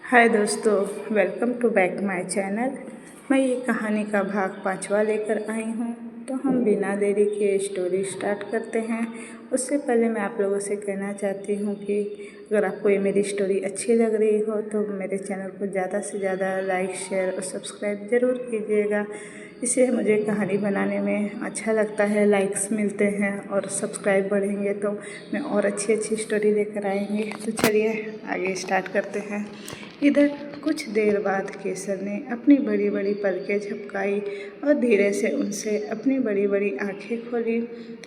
हाय दोस्तों, welcome to back my channel. मैं ये कहानी का भाग 5वां लेकर आई हूँ। तो हम बिना देरी के स्टोरी स्टार्ट करते हैं। उससे पहले मैं आप लोगों से कहना चाहती हूँ कि अगर आपको ये मेरी स्टोरी अच्छी लग रही हो तो मेरे चैनल को ज़्यादा से ज़्यादा लाइक, शेयर और सब्सक्राइब ज़रूर कीजिएगा। इससे मुझे कहानी बनाने में अच्छा लगता है, लाइक्स मिलते हैं और सब्सक्राइब बढ़ेंगे तो मैं और अच्छी अच्छी स्टोरी लेकर आएंगे। तो चलिए आगे स्टार्ट करते हैं। इधर कुछ देर बाद केसर ने अपनी बड़ी बड़ी पलकें झपकाई और धीरे से उनसे अपनी बड़ी बड़ी आंखें खोली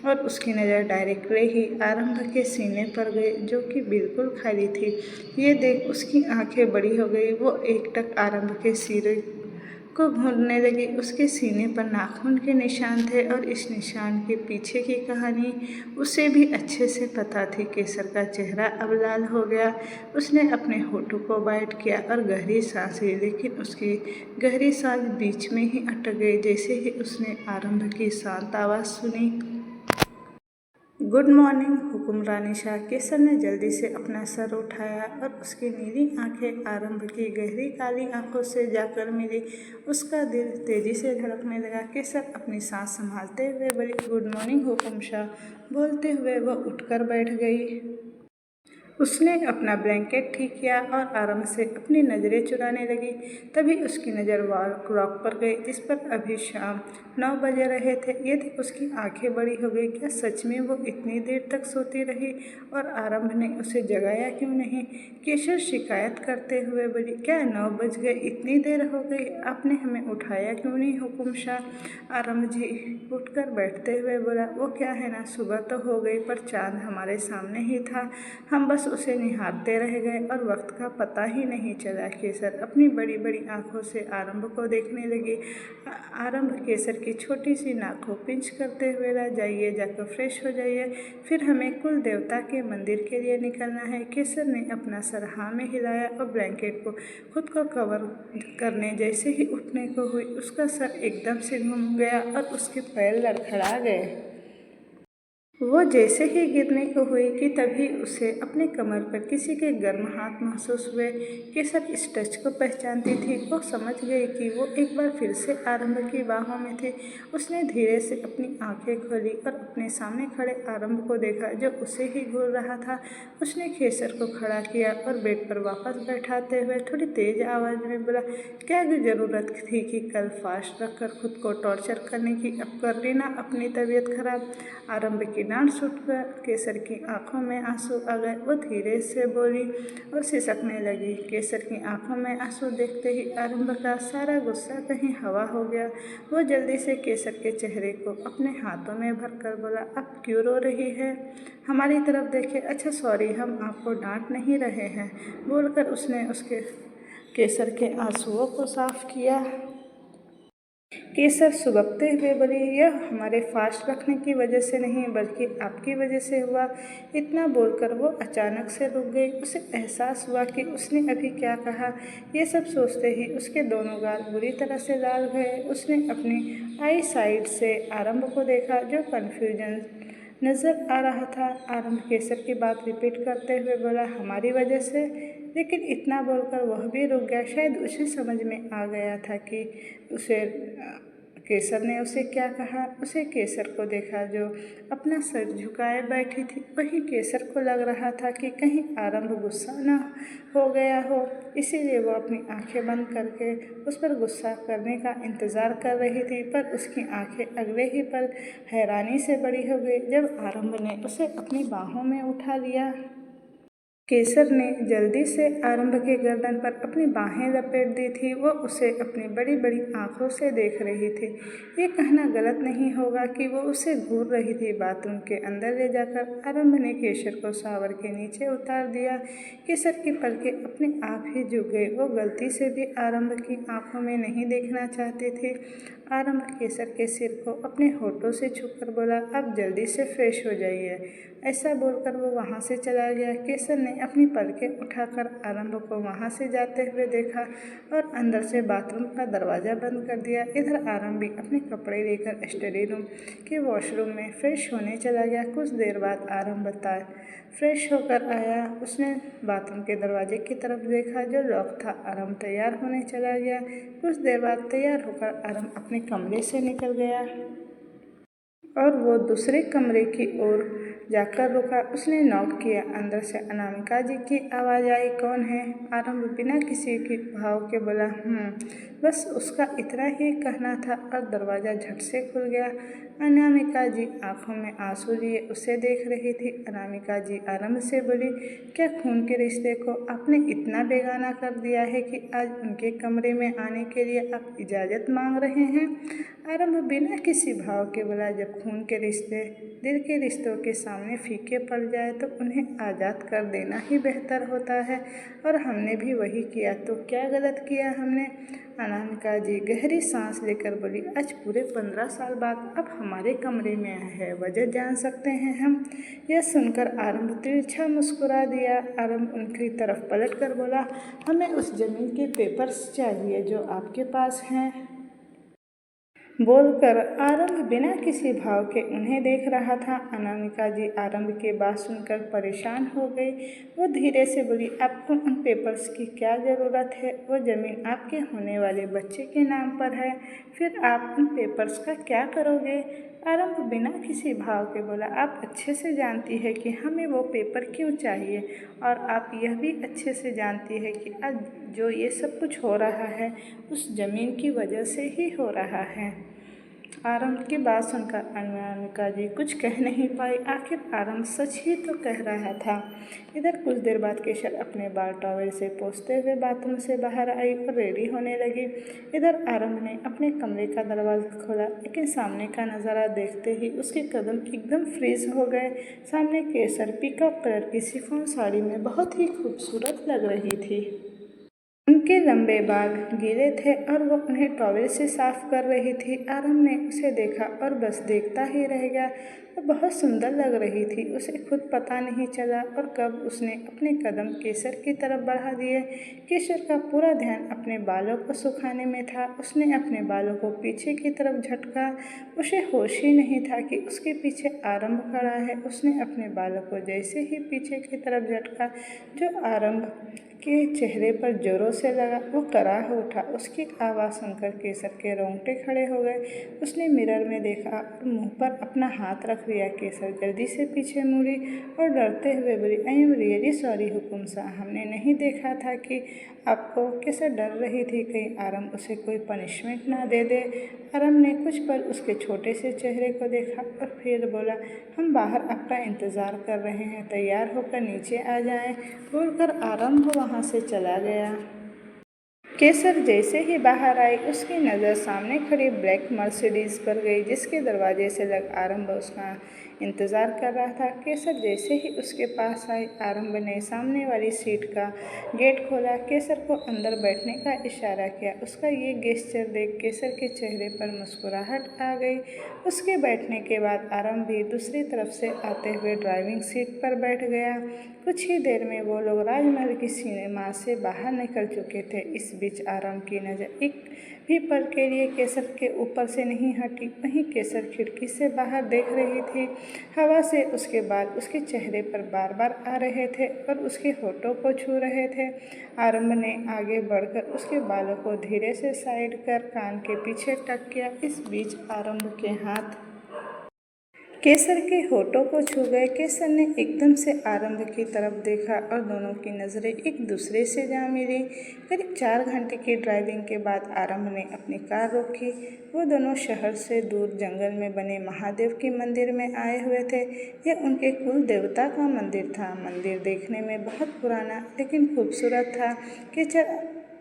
और उसकी नज़र डायरेक्टली ही आरंभ के सीने पर गई, जो कि बिल्कुल खाली थी। ये देख उसकी आंखें बड़ी हो गई। वो एकटक आरंभ के सिरे को घूरने लगी। उसके सीने पर नाखून के निशान थे और इस निशान के पीछे की कहानी उसे भी अच्छे से पता थी। केसर का चेहरा अब लाल हो गया। उसने अपने होठों को बाइट किया और गहरी सांस ली, लेकिन उसकी गहरी सांस बीच में ही अटक गई जैसे ही उसने आरंभ की शांत आवाज़ सुनी। Good morning Hukmarani Shah. केसर ने जल्दी से अपना सर उठाया और उसकी नीली आंखें आरंभ की गहरी काली आंखों से जाकर मिली। उसका दिल तेजी से धड़कने लगा। केसर अपनी सांस संभालते हुए बोली, गुड मॉर्निंग हुक्म शाह। बोलते हुए वह उठकर बैठ गई। उसने अपना ब्लैंकेट ठीक किया और आराम से अपनी नज़रें चुराने लगी। तभी उसकी नज़र वॉल क्लॉक पर गई, जिस पर अभी शाम 9 बज रहे थे। ये देख उसकी आंखें बड़ी हो गई। क्या सच में वो इतनी देर तक सोती रही और आरंभ ने उसे जगाया क्यों नहीं? केशर शिकायत करते हुए बोली, क्या 9 बज गए? इतनी देर हो गई, आपने हमें उठाया क्यों नहीं हुकुम शाह? आरंभ जी उठकर बैठते हुए बोला, वो क्या है ना, सुबह तो हो गई पर चांद हमारे सामने ही था। हम बस उसे निहारते रह गए और वक्त का पता ही नहीं चला। केसर अपनी बड़ी बड़ी आंखों से आरंभ को देखने लगी। आरंभ केसर की छोटी सी नाक को पिंच करते हुए ला, जाइए जाकर फ्रेश हो जाइए, फिर हमें कुल देवता के मंदिर के लिए निकलना है। केसर ने अपना सर हाँ में हिलाया और ब्लैंकेट को खुद को कवर करने जैसे ही उठने को हुई, उसका सर एकदम से घूम गया और उसके पैर लड़खड़ा गए। वो जैसे ही गिरने को हुई कि तभी उसे अपने कमर पर किसी के गर्म हाथ महसूस हुए। केसर इस टच को पहचानती थी। वो समझ गई कि वो एक बार फिर से आरंभ की बाहों में थी। उसने धीरे से अपनी आंखें खोली और अपने सामने खड़े आरंभ को देखा, जो उसे ही घूर रहा था। उसने केसर को खड़ा किया और बेड पर वापस बैठाते हुए थोड़ी तेज आवाज़ में बोला, क्या ज़रूरत थी कि कल फास्ट रखकर खुद को टॉर्चर करने की? अब कर ली ना अपनी तबीयत खराब। आरंभ की डांट छूटकर केसर की आंखों में आंसू आ गए। वो धीरे से बोली और सिसकने लगी। केसर की आंखों में आंसू देखते ही आरंभ का सारा गुस्सा कहीं हवा हो गया। वो जल्दी से केसर के चेहरे को अपने हाथों में भरकर बोला, अब क्यों रो रही है? हमारी तरफ देखे। अच्छा सॉरी, हम आपको डांट नहीं रहे हैं, बोलकर उसने उसके केसर के आंसुओं को साफ किया। केसर सुबकते हुए बोली, यह हमारे फास्ट रखने की वजह से नहीं बल्कि आपकी वजह से हुआ। इतना बोलकर वो अचानक से रुक गई। उसे एहसास हुआ कि उसने अभी क्या कहा। ये सब सोचते ही उसके दोनों गाल बुरी तरह से लाल गए। उसने अपनी आई साइड से आरंभ को देखा, जो कन्फ्यूजन नज़र आ रहा था। आरंभ केसर की बात रिपीट करते हुए बोला, हमारी वजह से? लेकिन इतना बोलकर वह भी रुक गया। शायद उसे समझ में आ गया था कि उसे केसर ने उसे क्या कहा। उसे केसर को देखा जो अपना सर झुकाए बैठी थी। वहीं केसर को लग रहा था कि कहीं आरंभ गुस्सा न हो गया हो, इसीलिए वो अपनी आंखें बंद करके उस पर गुस्सा करने का इंतज़ार कर रही थी। पर उसकी आंखें अगले ही पल हैरानी से बड़ी हो गई जब आरंभ ने उसे अपनी बाहों में उठा लिया। केसर ने जल्दी से आरंभ के गर्दन पर अपनी बाहें लपेट दी थी। वो उसे अपनी बड़ी बड़ी आंखों से देख रही थी। ये कहना गलत नहीं होगा कि वो उसे घूर रही थी। बाथरूम के अंदर ले जाकर आरंभ ने केसर को शावर के नीचे उतार दिया। केसर की पलकें अपने आप ही झुक गई। वो गलती से भी आरंभ की आंखों में नहीं देखना चाहती थी। आरंभ केसर के सिर को अपने होठों से छूकर बोला, अब जल्दी से फ्रेश हो जाइए। ऐसा बोलकर वो वहाँ से चला गया। केसर ने अपनी पलकें उठाकर आरंभ को वहाँ से जाते हुए देखा और अंदर से बाथरूम का दरवाज़ा बंद कर दिया। इधर आरंभ भी अपने कपड़े लेकर स्टडी रूम के वॉशरूम में फ्रेश होने चला गया। कुछ देर बाद आरंभ फ्रेश होकर आया। उसने बाथरूम के दरवाजे की तरफ देखा जो लॉक था। आरंभ तैयार होने चला गया। कुछ देर बाद तैयार होकर आरंभ अपने कमरे से निकल गया और वो दूसरे कमरे की ओर जाकर रुका। उसने नॉक किया। अंदर से अनामिका जी की आवाज़ आई, कौन है? आरंभ बिना किसी के भाव के बोला, बस उसका इतना ही कहना था और दरवाज़ा झट से खुल गया। अनामिका जी आंखों में आंसू लिए उसे देख रही थी। अनामिका जी आरंभ से बोली, क्या खून के रिश्ते को आपने इतना बेगाना कर दिया है कि आज उनके कमरे में आने के लिए आप इजाज़त मांग रहे हैं? आरंभ बिना किसी भाव के बोला, जब खून के रिश्ते दिल के रिश्तों के सामने फीके पड़ जाए तो उन्हें आज़ाद कर देना ही बेहतर होता है और हमने भी वही किया, तो क्या गलत किया हमने? अनामिका जी गहरी सांस लेकर बोली, आज पूरे 15 साल बाद अब हमारे कमरे में है, वजह जान सकते हैं हम? यह सुनकर आरंभ तिरछा मुस्कुरा दिया। आरंभ उनकी तरफ पलट कर बोला, हमें उस जमीन के पेपर्स चाहिए जो आपके पास हैं। बोलकर आरंभ बिना किसी भाव के उन्हें देख रहा था। अनामिका जी आरंभ की बात सुनकर परेशान हो गई। वो धीरे से बोली, आपको उन पेपर्स की क्या ज़रूरत है? वो ज़मीन आपके होने वाले बच्चे के नाम पर है, फिर आप उन पेपर्स का क्या करोगे? आरंभ बिना किसी भाव के बोला, आप अच्छे से जानती है कि हमें वो पेपर क्यों चाहिए और आप यह भी अच्छे से जानती है कि आज जो ये सब कुछ हो रहा है उस ज़मीन की वजह से ही हो रहा है। आरंभ की बात सुनकर अनामिका जी कुछ कह नहीं पाई। आखिर आरंभ सच ही तो कह रहा था। इधर कुछ देर बाद केशर अपने बाल टॉवेल से पोंछते हुए बाथरूम से बाहर आई और रेडी होने लगी। इधर आरंभ ने अपने कमरे का दरवाज़ा खोला, लेकिन सामने का नज़ारा देखते ही उसके कदम एकदम फ्रीज हो गए। सामने केशर पीकॉक कलर की शिफॉन साड़ी में बहुत ही खूबसूरत लग रही थी। उनके लंबे बाल गीले थे और वो उन्हें टॉवेल से साफ कर रही थी। आरंभ ने उसे देखा और बस देखता ही रह गया। वो बहुत सुंदर लग रही थी। उसे खुद पता नहीं चला और कब उसने अपने कदम केशर की तरफ बढ़ा दिए। केशर का पूरा ध्यान अपने बालों को सुखाने में था। उसने अपने बालों को पीछे की तरफ झटका। उसे होश ही नहीं था कि उसके पीछे आरंभ खड़ा है। उसने अपने बालों को जैसे ही पीछे की तरफ झटका, जो आरंभ के चेहरे पर जोरों से लगा, वो कराह उठा। उसकी आवाज़ सुनकर केशर के रोंगटे खड़े हो गए। उसने मिरर में देखा और मुंह पर अपना हाथ रख लिया। केशर जल्दी से पीछे मुड़ी और डरते हुए बोली, आई एम रियली सॉरी हुकुम साहब, हमने नहीं देखा था कि आपको। केशर डर रही थी कहीं आरंभ उसे कोई पनिशमेंट ना दे दे। आरंभ ने कुछ पल उसके छोटे से चेहरे को देखा और फिर बोला, हम बाहर आपका इंतज़ार कर रहे हैं, तैयार होकर नीचे आ जाएं। बोलकर आरंभ वहाँ से चला गया। केशर जैसे ही बाहर आई उसकी नज़र सामने खड़ी ब्लैक मर्सिडीज़ पर गई, जिसके दरवाजे से लग आरंभ उसका इंतज़ार कर रहा था। केशर जैसे ही उसके पास आई, आरंभ ने सामने वाली सीट का गेट खोला। केशर को अंदर बैठने का इशारा किया। उसका ये गेस्चर देख केशर के चेहरे पर मुस्कुराहट आ गई। उसके बैठने के बाद आरंभ भी दूसरी तरफ से आते हुए ड्राइविंग सीट पर बैठ गया। कुछ ही देर में वो लोग राजमहल की सिनेमा से बाहर निकल चुके थे। इस बीच आरंभ की नज़र एक भी पल के लिए केशर के ऊपर से नहीं हटी। वहीं केशर खिड़की से बाहर देख रही थी। हवा से उसके बाल उसके चेहरे पर बार बार आ रहे थे और उसके होठों को छू रहे थे। आरंभ ने आगे बढ़कर उसके बालों को धीरे से साइड कर कान के पीछे टक किया। इस बीच आरंभ के हाथ केशर के होठों को छू गए। केशर ने एकदम से आरंभ की तरफ देखा और दोनों की नज़रें एक दूसरे से जा मिली। करीब 4 घंटे की ड्राइविंग के बाद आरंभ ने अपनी कार रोकी। वो दोनों शहर से दूर जंगल में बने महादेव के मंदिर में आए हुए थे। यह उनके कुल देवता का मंदिर था। मंदिर देखने में बहुत पुराना लेकिन खूबसूरत था।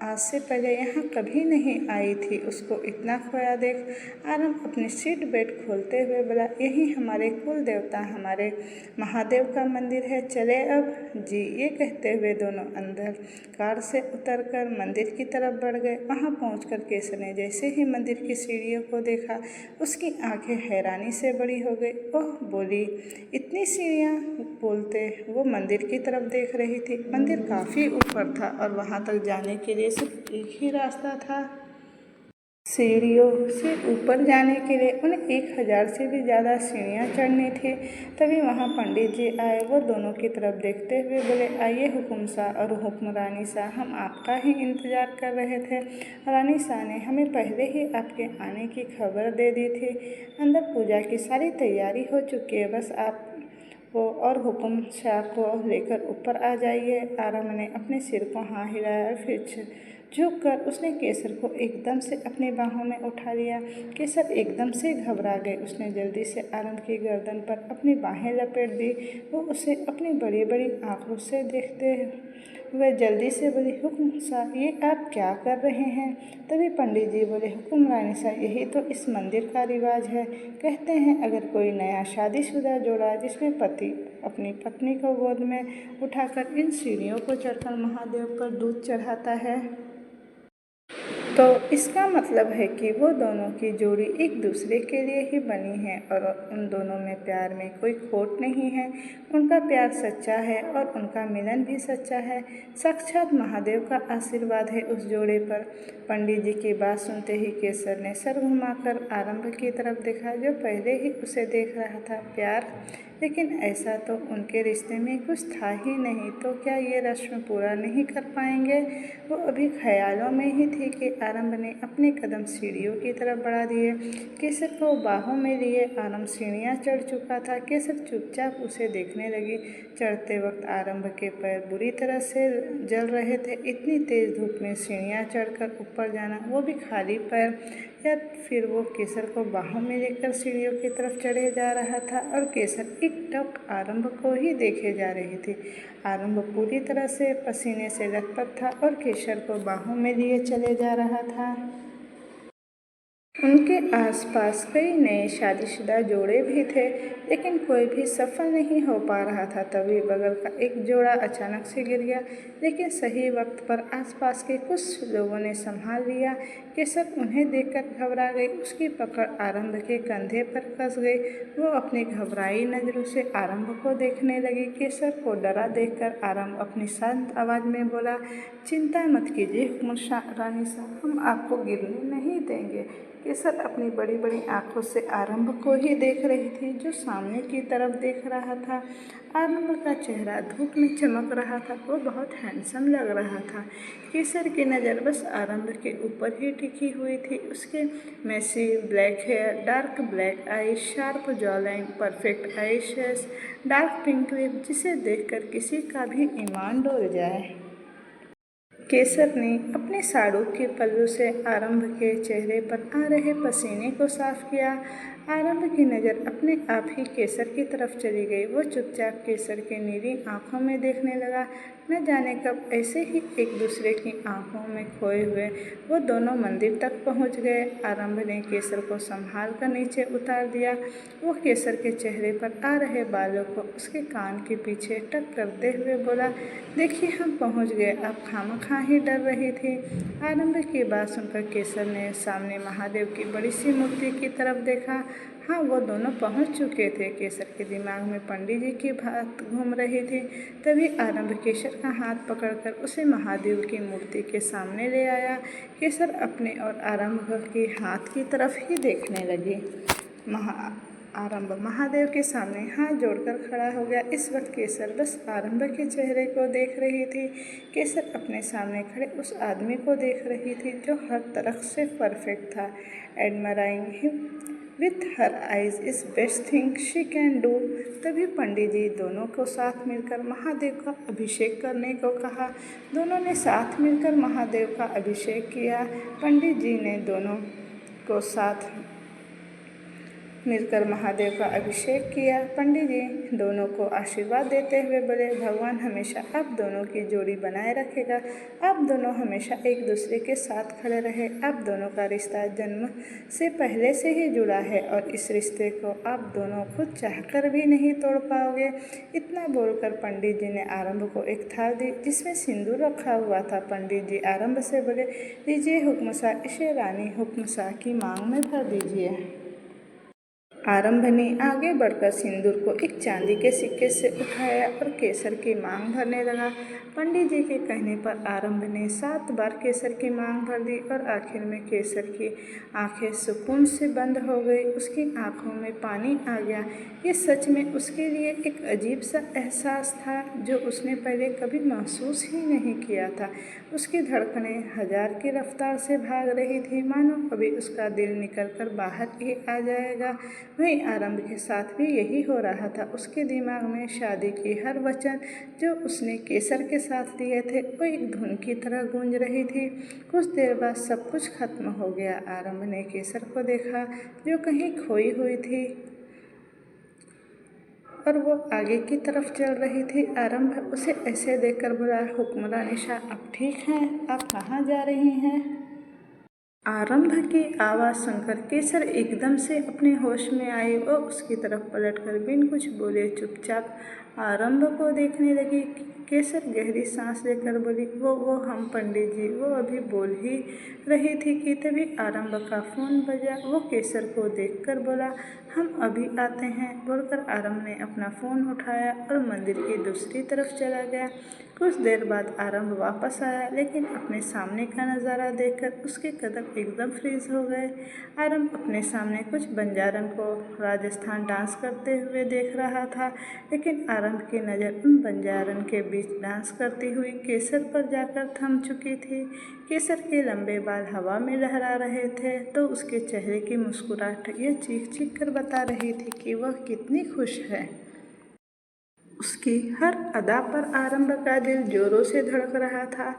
आज से पहले यहाँ कभी नहीं आई थी। उसको इतना खोया देख आरंभ अपनी सीट बेल्ट खोलते हुए बोला, यही हमारे कुल देवता हमारे महादेव का मंदिर है, चले अब। जी। ये कहते हुए दोनों अंदर कार से उतरकर मंदिर की तरफ बढ़ गए। वहाँ पहुंचकर केसर ने जैसे ही मंदिर की सीढ़ियों को देखा, उसकी आंखें हैरानी से बड़ी हो गई। ओह बोली, इतनी सीढ़ियाँ। बोलते वो मंदिर की तरफ देख रही थी। मंदिर काफ़ी ऊपर था और वहाँ तक जाने के लिए सिर्फ एक ही रास्ता था। सीढ़ियों से ऊपर जाने के लिए उन्हें 1000 से भी ज़्यादा सीढ़ियाँ चढ़नी थी। तभी वहाँ पंडित जी आए। वो दोनों की तरफ देखते हुए बोले, आइए हुकुम शाह और हुक्म रानी शाह, हम आपका ही इंतज़ार कर रहे थे। रानी शाह ने हमें पहले ही आपके आने की खबर दे दी थी। अंदर पूजा की सारी तैयारी हो चुकी है, बस आप वो और हुकुम शाह को लेकर ऊपर आ जाइए। आरंभ ने अपने सिर को हाँ हिलाया और फिर झुककर उसने केसर को एकदम से अपनी बाहों में उठा लिया। केसर एकदम से घबरा गए। उसने जल्दी से आरंभ की गर्दन पर अपनी बाहें लपेट दी। वो उसे अपनी बड़ी बड़ी आंखों से देखते हुए जल्दी से बोली, हुक्म शाह, ये आप क्या कर रहे हैं? तभी पंडित जी बोले, हुक्म रानी शाह, यही तो इस मंदिर का रिवाज है। कहते हैं अगर कोई नया शादीशुदा जोड़ा जिसमें पति अपनी पत्नी को गोद में उठाकर इन सीढ़ियों को चढ़कर महादेव पर दूध चढ़ाता है, तो इसका मतलब है कि वो दोनों की जोड़ी एक दूसरे के लिए ही बनी है और उन दोनों में प्यार में कोई खोट नहीं है। उनका प्यार सच्चा है और उनका मिलन भी सच्चा है। साक्षात महादेव का आशीर्वाद है उस जोड़े पर। पंडित जी की बात सुनते ही केसर ने सर घुमाकर आरंभ की तरफ देखा, जो पहले ही उसे देख रहा था। प्यार? लेकिन ऐसा तो उनके रिश्ते में कुछ था ही नहीं, तो क्या ये रस्म पूरा नहीं कर पाएंगे? वो अभी ख्यालों में ही थी कि आरंभ ने अपने कदम सीढ़ियों की तरफ बढ़ा दिए। केसर को बाहों में लिए आरंभ सीढ़ियाँ चढ़ चुका था। केसर चुपचाप उसे देखने लगी। चढ़ते वक्त आरंभ के पैर बुरी तरह से जल रहे थे। इतनी तेज धूप में सीढ़ियाँ चढ़कर ऊपर जाना, वो भी खाली पैर। या फिर वो केसर को बाहों में लेकर सीढ़ियों की तरफ चढ़े जा रहा था और केसर एकटक आरंभ को ही देखे जा रही थी। आरंभ पूरी तरह से पसीने से लथपथ था और केसर को बाहों में लिए चले जा रहा था। उनके आसपास कई नए शादीशुदा जोड़े भी थे, लेकिन कोई भी सफल नहीं हो पा रहा था। तभी बगल का एक जोड़ा अचानक से गिर गया, लेकिन सही वक्त पर आसपास के कुछ लोगों ने संभाल लिया। केसर उन्हें देखकर घबरा गई। उसकी पकड़ आरंभ के कंधे पर कस गई। वो अपनी घबराई नज़रों से आरंभ को देखने लगी। केसर को डरा देखकर आरंभ अपनी शांत आवाज़ में बोला, चिंता मत कीजिए हुक्म रानी साहब, हम आपको गिरने नहीं देंगे। केसर अपनी बड़ी बड़ी आंखों से आरंभ को ही देख रही थी, जो सामने की तरफ देख रहा था। आरंभ का चेहरा धूप में चमक रहा था। वो बहुत हैंडसम लग रहा था। केसर की नज़र बस आरंभ के ऊपर ही टिकी हुई थी। उसके messy black hair, dark black eyes, sharp jaw line, perfect eyelashes, dark pink lip, जिसे देखकर किसी का भी ईमान डोल जाए। केसर ने अपने साड़ू के पल्लू से आरंभ के चेहरे पर आ रहे पसीने को साफ किया। आरंभ की नज़र अपने आप ही केसर की तरफ चली गई। वो चुपचाप केसर की नीली आंखों में देखने लगा। न जाने कब ऐसे ही एक दूसरे की आंखों में खोए हुए वो दोनों मंदिर तक पहुंच गए। आरंभ ने केसर को संभाल कर नीचे उतार दिया। वो केसर के चेहरे पर आ रहे बालों को उसके कान के पीछे टक करते हुए बोला, देखिए हम पहुंच गए, आप खामखा ही डर रही थी। आरंभ की बात सुनकर केसर ने सामने महादेव की बड़ी सी मूर्ति की तरफ देखा। हाँ, वो दोनों पहुंच चुके थे। केसर के दिमाग में पंडित जी की बात घूम रही थी। तभी आरंभ केसर का हाथ पकड़कर उसे महादेव की मूर्ति के सामने ले आया। केसर अपने और आरंभ के हाथ की तरफ ही देखने लगी। आरंभ महादेव के सामने हाथ जोड़कर खड़ा हो गया। इस वक्त केसर बस आरंभ के चेहरे को देख रही थी। केसर अपने सामने खड़े उस आदमी को देख रही थी जो हर तरफ से परफेक्ट था। Admiring him with her eyes is best thing she can do. तभी पंडित जी दोनों को साथ मिलकर महादेव का अभिषेक करने को कहा। दोनों ने साथ मिलकर महादेव का अभिषेक किया। पंडित जी ने दोनों को साथ मिलकर महादेव का अभिषेक किया। पंडित जी दोनों को आशीर्वाद देते हुए बोले, भगवान हमेशा आप दोनों की जोड़ी बनाए रखेगा, आप दोनों हमेशा एक दूसरे के साथ खड़े रहे, आप दोनों का रिश्ता जन्म से पहले से ही जुड़ा है और इस रिश्ते को आप दोनों खुद चाहकर भी नहीं तोड़ पाओगे। इतना बोलकर पंडित जी ने आरंभ को एक थाल दी जिसमें सिंदूर रखा हुआ था। पंडित जी आरंभ से बोले, लीजिए हुक्म शाह, इसे रानी हुक्म शाह की मांग में भर दीजिए। आरंभ ने आगे बढ़कर सिंदूर को एक चांदी के सिक्के से उठाया और केसर की मांग भरने लगा। पंडित जी के कहने पर आरंभ ने 7 बार केसर की मांग भर दी और आखिर में केसर की आंखें सुकून से बंद हो गई। उसकी आंखों में पानी आ गया। ये सच में उसके लिए एक अजीब सा एहसास था जो उसने पहले कभी महसूस ही नहीं किया था। उसकी धड़कनें 1000 की रफ्तार से भाग रही थी, मानो अभी उसका दिल निकलकर बाहर ही आ जाएगा। वहीं आरंभ के साथ भी यही हो रहा था। उसके दिमाग में शादी की हर वचन जो उसने केसर के साथ लिए थे वो एक धुन की तरह गूंज रही थी। कुछ देर बाद सब कुछ खत्म हो गया। आरंभ ने केसर को देखा जो कहीं खोई हुई थी और वो आगे की तरफ चल रही थी। आरंभ उसे ऐसे देखकर बोला, हुक्मरानी शाह आप ठीक हैं? आप कहाँ जा रही हैं? आरंभ की आवाज़ सुनकर केसर एकदम से अपने होश में आई। वो उसकी तरफ पलटकर बिन कुछ बोले चुपचाप आरंभ को देखने लगी। केसर गहरी सांस लेकर बोली, वो हम पंडित जी। वो अभी बोल ही रही थी कि तभी आरंभ का फ़ोन बजा। वो केसर को देखकर बोला, हम अभी आते हैं। बोलकर आरंभ ने अपना फ़ोन उठाया और मंदिर की दूसरी तरफ चला गया। कुछ देर बाद आरंभ वापस आया, लेकिन अपने सामने का नज़ारा देखकर उसके कदम एकदम फ्रीज हो गए। आरंभ अपने सामने कुछ बंजारन को राजस्थान डांस करते हुए देख रहा था, लेकिन आरंभ की नज़र उन बंजारन के बीच डांस करती हुई केसर पर जाकर थम चुकी थी। केसर के लंबे बाल हवा में लहरा रहे थे तो उसके चेहरे की मुस्कुराहट यह चीख चीख कर बता रही थी कि वह कितनी खुश है। उसकी हर अदा पर आरंभ का दिल जोरों से धड़क रहा था।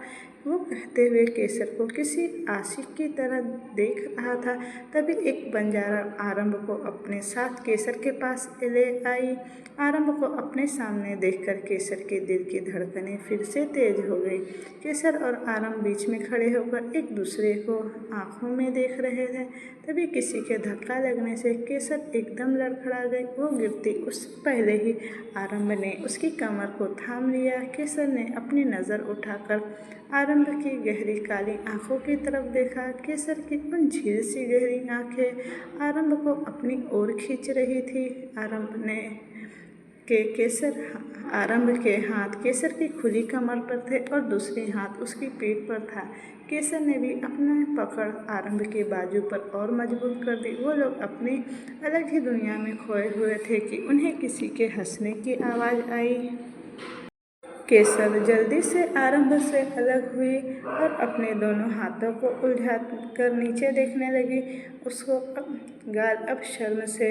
वो कहते हुए केसर को किसी आशिक की तरह देख रहा था। तभी एक बंजारा आरंभ को अपने साथ केसर के पास ले आई। आरंभ को अपने सामने देखकर केसर के दिल की धड़कनें फिर से तेज हो गई। केसर और आरंभ बीच में खड़े होकर एक दूसरे को आंखों में देख रहे थे। तभी किसी के धक्का लगने से केसर एकदम लड़खड़ा गई। वो गिरती उससे पहले ही आरंभ ने उसकी कमर को थाम लिया। केसर ने अपनी नज़र उठाकर आरंभ की गहरी काली आंखों की तरफ देखा। केसर की उन झील सी गहरी आंखें आरंभ को अपनी ओर खींच रही थी। आरंभ के हाथ केसर की खुली कमर पर थे और दूसरे हाथ उसकी पीठ पर था। केसर ने भी अपना पकड़ आरंभ के बाजू पर और मजबूत कर दी। वो लोग अपनी अलग ही दुनिया में खोए हुए थे कि उन्हें किसी के हंसने की आवाज़ आई। केसर जल्दी से आरंभ से अलग हुई और अपने दोनों हाथों को उलझा कर नीचे देखने लगी। उसको गाल अब शर्म से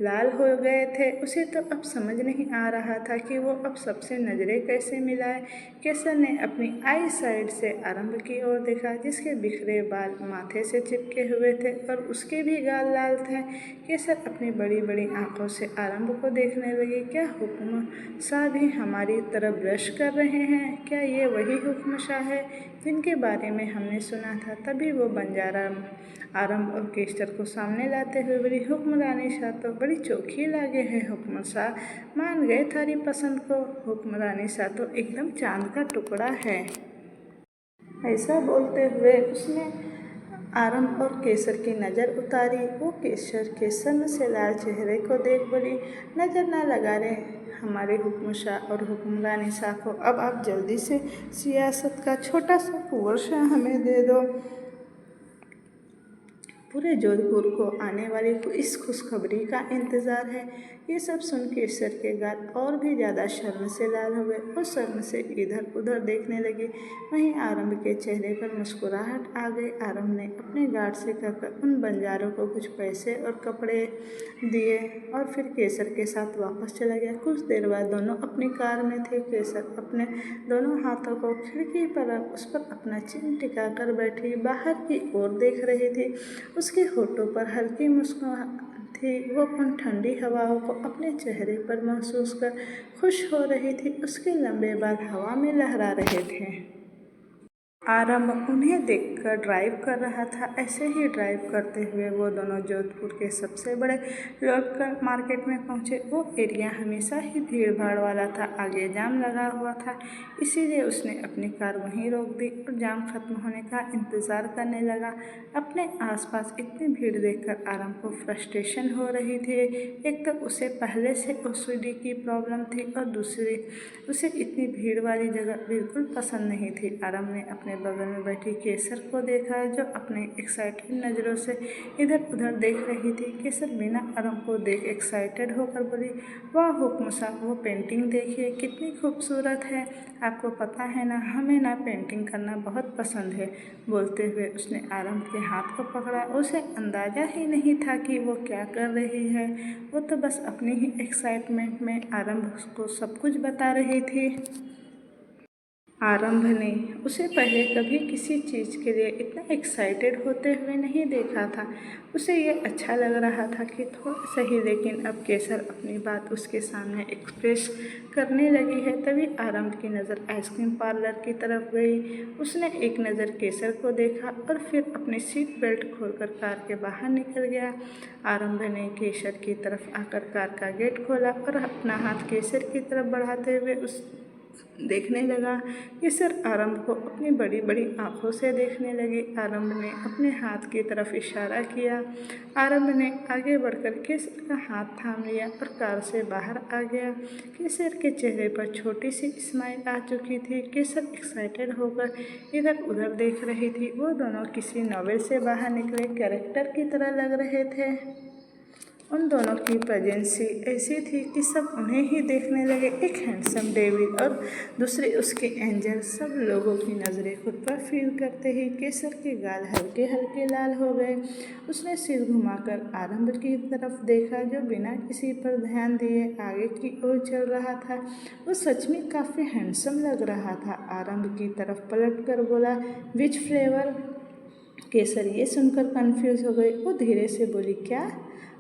लाल हो गए थे। उसे तो अब समझ नहीं आ रहा था कि वो अब सबसे नज़रें कैसे मिलाए। केसर ने अपनी आई साइड से आरंभ की ओर देखा जिसके बिखरे बाल माथे से चिपके हुए थे और उसके भी गाल लाल थे। केसर अपनी बड़ी बड़ी आंखों से आरंभ को देखने लगी। क्या हुक्म शाह भी हमारी तरफ ब्रश कर रहे हैं? क्या ये वही हुक्म शाह है जिनके बारे में हमने सुना था? तभी वो बंजारा आरंभ और केसर को सामने लाते हुए बोली, हुक्मरानी शाह तो बड़ी चोखी लागे है। हुक्म शाह मान गए थारी पसंद को। हुक्मरानी शाह तो एकदम चांद का टुकड़ा है। ऐसा बोलते हुए उसने आरंभ और केसर की नज़र उतारी। वो केसर के सन्न से लाल चेहरे को देख बोली, नज़र ना लगा रे हमारे हुक्म शाह और हुक्मरानी शाह को। अब आप जल्दी से सियासत का छोटा सा वर्षा हमें दे दो। पूरे जोधपुर को आने वाली इस खुशखबरी का इंतज़ार है। ये सब सुन केसर के गाल और भी ज़्यादा शर्म से लाल हो गए। वो शर्म से इधर उधर देखने लगी। वहीं आरंभ के चेहरे पर मुस्कुराहट आ गई। आरंभ ने अपने गार्ड से कहकर उन बंजारों को कुछ पैसे और कपड़े दिए और फिर केसर के साथ वापस चला गया। कुछ देर बाद दोनों अपनी कार में थे। केसर अपने दोनों हाथों को खिड़की पर उस पर अपना चिन्ह टिकाकर बैठी बाहर की ओर देख रही थी। उसके होठों पर हल्की मुस्कुराहट थी। वो उन ठंडी हवाओं को अपने चेहरे पर महसूस कर खुश हो रही थी। उसके लंबे बाल हवा में लहरा रहे थे। आरंभ उन्हें देखकर ड्राइव कर रहा था। ऐसे ही ड्राइव करते हुए वो दोनों जोधपुर के सबसे बड़े लोकल मार्केट में पहुंचे। वो एरिया हमेशा ही भीड़ भाड़ वाला था, आगे जाम लगा हुआ था, इसीलिए उसने अपनी कार वहीं रोक दी और जाम खत्म होने का इंतज़ार करने लगा। अपने आसपास इतनी भीड़ देखकर आरंभ को फ्रस्ट्रेशन हो रही थी। एक तो उसे पहले से ओसीडी की प्रॉब्लम थी और दूसरी उसे इतनी भीड़ वाली जगह बिल्कुल पसंद नहीं थी। आरंभ ने अपने बगल में बैठी केसर को देखा, जो अपने एक्साइटेड नज़रों से इधर उधर देख रही थी। केसर बिना आरंभ को देख एक्साइटेड होकर बोली, वाह हुक्म साहब, वो पेंटिंग देखिए कितनी खूबसूरत है। आपको पता है ना, हमें ना पेंटिंग करना बहुत पसंद है। बोलते हुए उसने आरंभ के हाथ को पकड़ा। उसे अंदाज़ा ही नहीं था कि वो क्या कर रही है। वो तो बस अपनी ही एक्साइटमेंट में आरंभ को सब कुछ बता रही थी। आरंभ ने उसे पहले कभी किसी चीज़ के लिए इतना एक्साइटेड होते हुए नहीं देखा था। उसे ये अच्छा लग रहा था कि थोड़ा सही, लेकिन अब केसर अपनी बात उसके सामने एक्सप्रेस करने लगी है। तभी आरंभ की नज़र आइसक्रीम पार्लर की तरफ गई। उसने एक नज़र केसर को देखा और फिर अपनी सीट बेल्ट खोलकर कार के बाहर निकल गया। आरंभ ने केसर की तरफ आकर कार का गेट खोला और अपना हाथ केसर की तरफ बढ़ाते हुए उस देखने लगा। केसर आरंभ को अपनी बड़ी बड़ी आंखों से देखने लगी। आरंभ ने अपने हाथ की तरफ इशारा किया। आरंभ ने आगे बढ़कर केसर का हाथ थाम लिया और कार से बाहर आ गया। केसर के चेहरे पर छोटी सी स्माइल आ चुकी थी। केसर एक्साइटेड होकर इधर उधर देख रही थी। वो दोनों किसी नॉवेल से बाहर निकले कैरेक्टर की तरह लग रहे थे। उन दोनों की प्रेजेंसी ऐसी थी कि सब उन्हें ही देखने लगे। एक हैंडसम डेविड और दूसरे उसके एंजल। सब लोगों की नज़रें खुद पर फील करते ही केसर के गाल हल्के हल्के लाल हो गए। उसने सिर घुमाकर आरंभ की तरफ देखा, जो बिना किसी पर ध्यान दिए आगे की ओर चल रहा था। वो सच में काफ़ी हैंडसम लग रहा था। आरंभ की तरफ पलट कर बोला, विच फ्लेवर? केसर ये सुनकर कंफ्यूज हो गई। वो धीरे से बोली, क्या?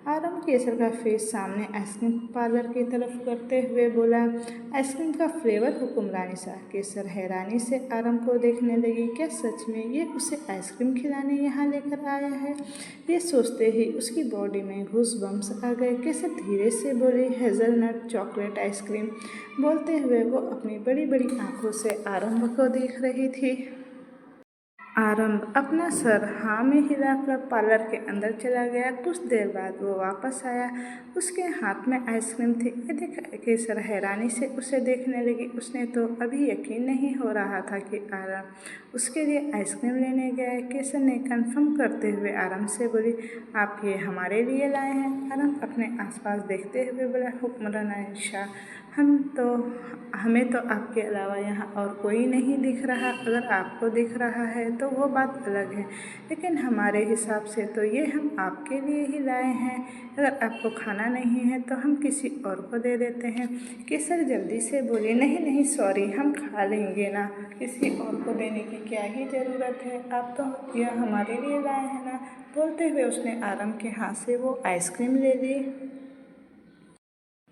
आरंभ केसर का फेस सामने आइसक्रीम पार्लर की तरफ करते हुए बोला, आइसक्रीम का फ्लेवर हुक्म रानी साहब। केसर हैरानी से आरंभ को देखने लगी। क्या सच में ये उसे आइसक्रीम खिलाने यहाँ लेकर आया है? ये सोचते ही उसकी बॉडी में गूज़बम्प्स आ गए। केसर धीरे से बोली, हेज़लनट चॉकलेट आइसक्रीम। बोलते हुए वो अपनी बड़ी बड़ी आंखों से आरंभ को देख रही थी। आरंभ अपना सर हाँ में हिलाकर पार्लर के अंदर चला गया। कुछ देर बाद वो वापस आया। उसके हाथ में आइसक्रीम थी। ये देख केसर हैरानी से उसे देखने लगी। उसने तो अभी यकीन नहीं हो रहा था कि आरंभ उसके लिए आइसक्रीम लेने गया है। केसर ने कंफर्म करते हुए आरंभ से बोली, आप ये हमारे लिए लाए हैं? आरंभ अपने आसपास देखते हुए बोला, हुक्मरान आयशा, हमें तो आपके अलावा यहाँ और कोई नहीं दिख रहा। अगर आपको दिख रहा है तो वो बात अलग है, लेकिन हमारे हिसाब से तो ये हम आपके लिए ही लाए हैं। अगर आपको खाना नहीं है तो हम किसी और को दे देते हैं। केसर जल्दी से बोली, नहीं नहीं सॉरी, हम खा लेंगे ना, किसी और को देने की क्या ही ज़रूरत है, आप तो यह हमारे लिए लाए हैं ना। बोलते हुए उसने आरंभ के हाथ से वो आइसक्रीम ले ली।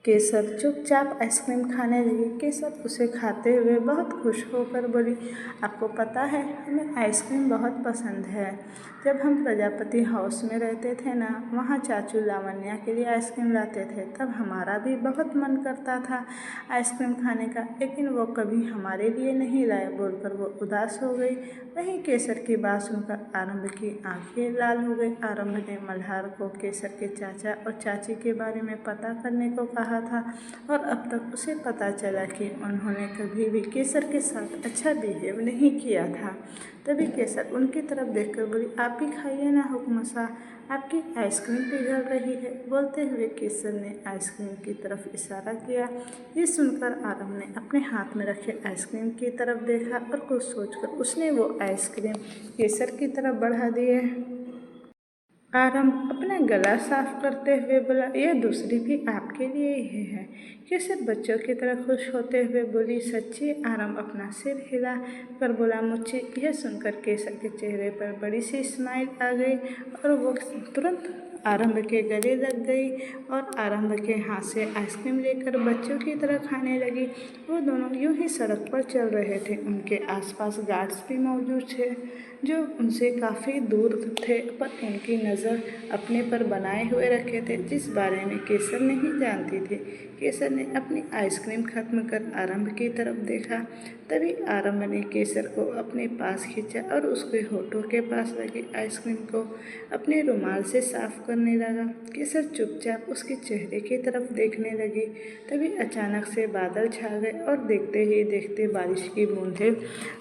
केसर चुपचाप आइसक्रीम खाने लगी। केसर उसे खाते हुए बहुत खुश होकर बोली, आपको पता है हमें आइसक्रीम बहुत पसंद है। जब हम प्रजापति हाउस में रहते थे ना, वहाँ चाचू लावण्या के लिए आइसक्रीम लाते थे, तब हमारा भी बहुत मन करता था आइसक्रीम खाने का, लेकिन वो कभी हमारे लिए नहीं लाए। बोलकर वो उदास हो गई। वहीं केसर की बात सुनकर आरंभ की आंखें लाल हो गई। आरंभ ने मल्हार को केसर के चाचा और चाची के बारे में पता करने को कहा था, और अब तक उसे पता चला कि उन्होंने कभी भी केसर के साथ अच्छा बिहेव नहीं किया था। तभी केसर उनकी तरफ देखकर बोली, आप भी खाइए ना हुक्म साहब, आपकी आइसक्रीम पिघल रही है। बोलते हुए केसर ने आइसक्रीम की तरफ इशारा किया। ये सुनकर आरंभ ने अपने हाथ में रखे आइसक्रीम की तरफ देखा और कुछ सोचकर उसने वो आइसक्रीम केसर की तरफ बढ़ा दिए। आरंभ अपना गला साफ करते हुए बोला, यह दूसरी भी आपके लिए ही है। केसर बच्चों की तरह खुश होते हुए बोली, सच्ची? आरंभ अपना सिर हिला कर बोला, मुझे। यह सुनकर केसर के चेहरे पर बड़ी सी स्माइल आ गई और वो तुरंत आरंभ के गले लग गई और आरंभ के हाथ से आइसक्रीम लेकर बच्चों की तरह खाने लगी। वो दोनों यूं ही सड़क पर चल रहे थे। उनके आसपास गार्ड्स भी मौजूद थे जो उनसे काफ़ी दूर थे, पर उनकी नज़र अपने पर बनाए हुए रखे थे, जिस बारे में केसर नहीं जानती थी। केसर ने अपनी आइसक्रीम खत्म कर आरंभ की तरफ देखा। तभी आरंभ ने केसर को अपने पास खींचा और उसके होठों के पास लगी आइसक्रीम को अपने रुमाल से साफ करने लगा। केसर चुपचाप उसके चेहरे की तरफ देखने लगी। तभी अचानक से बादल छा गए और देखते ही देखते बारिश की बूंदें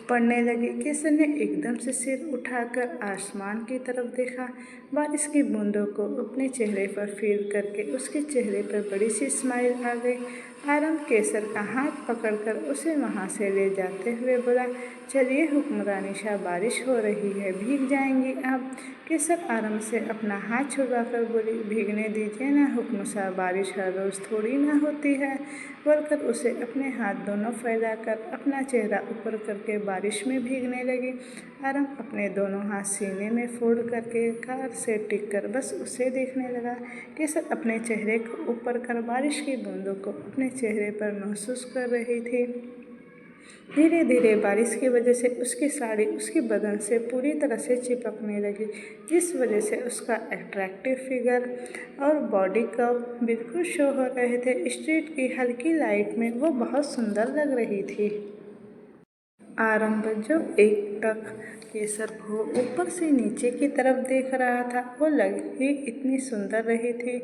पड़ने लगी। केसर ने एकदम से सिर उठाकर आसमान की तरफ देखा। बारिश की बूंदों को अपने चेहरे पर फील करके उसके चेहरे पर बड़ी सी स्माइल आ गई। आरंभ केसर का हाथ पकड़कर उसे वहाँ से ले जाते हुए बोला, चलिए हुक्मरानी शाह, बारिश हो रही है, भीग जाएंगी आप। केसर आरंभ से अपना हाथ छुड़वाकर बोली, भीगने दीजिए ना हुक्म शाह, बारिश हर रोज़ थोड़ी ना होती है, बोलकर उसे अपने हाथ दोनों फैलाकर अपना चेहरा ऊपर करके बारिश में भीगने लगी। आरंभ अपने दोनों हाथ सीने में फोल्ड करके कार से टिक कर बस उसे देखने लगा। केसर अपने चेहरे को ऊपर कर बारिश की बूंदों को अपने चेहरे पर महसूस कर रही थी। धीरे धीरे बारिश की वजह से उसकी साड़ी उसके बदन से पूरी तरह से चिपकने लगी, जिस वजह से उसका अट्रैक्टिव फिगर और बॉडी कर्व बिल्कुल शो हो रहे थे। स्ट्रीट की हल्की लाइट में वो बहुत सुंदर लग रही थी। आरंभ जो एकटक केसर को ऊपर से नीचे की तरफ देख रहा था, वो लगी इतनी सुंदर रही थी,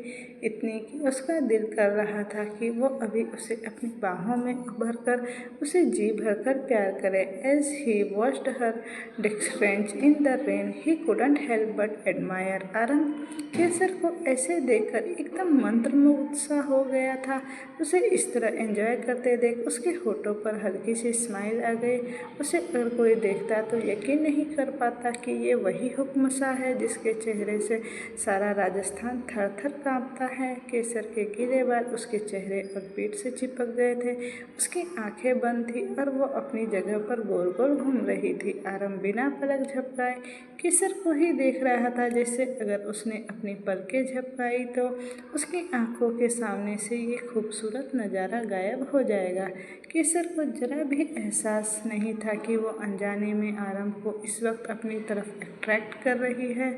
इतनी कि उसका दिल कर रहा था कि वो अभी उसे अपनी बाहों में उभर कर उसे जी भरकर प्यार करे। As he watched her dispatch in the rain he couldn't help but admire. Aarambh Kesar को ऐसे देखकर एकदम मंत्रमुग्ध सा हो गया था। उसे इस तरह एंजॉय करते देख उसके होठों पर हल्की सी स्माइल आ गई। उसे अगर कोई देखता तो यकीन नहीं कर पाता कि ये वही हुक्म शाह है जिसके चेहरे से सारा राजस्थान थर थर काँपता है। केसर के गीले बाल उसके चेहरे और पीठ से चिपक गए थे। उसकी आंखें बंद थी और वो अपनी जगह पर गोल गोल घूम रही थी। आरंभ बिना पलक झपकाए केसर को ही देख रहा था, जैसे अगर उसने अपनी पलकें झपकाई तो उसकी आंखों के सामने से ये खूबसूरत नज़ारा गायब हो जाएगा। केसर को जरा भी एहसास नहीं था कि वो अनजाने में आरंभ को इस वक्त अपनी तरफ अट्रैक्ट कर रही है।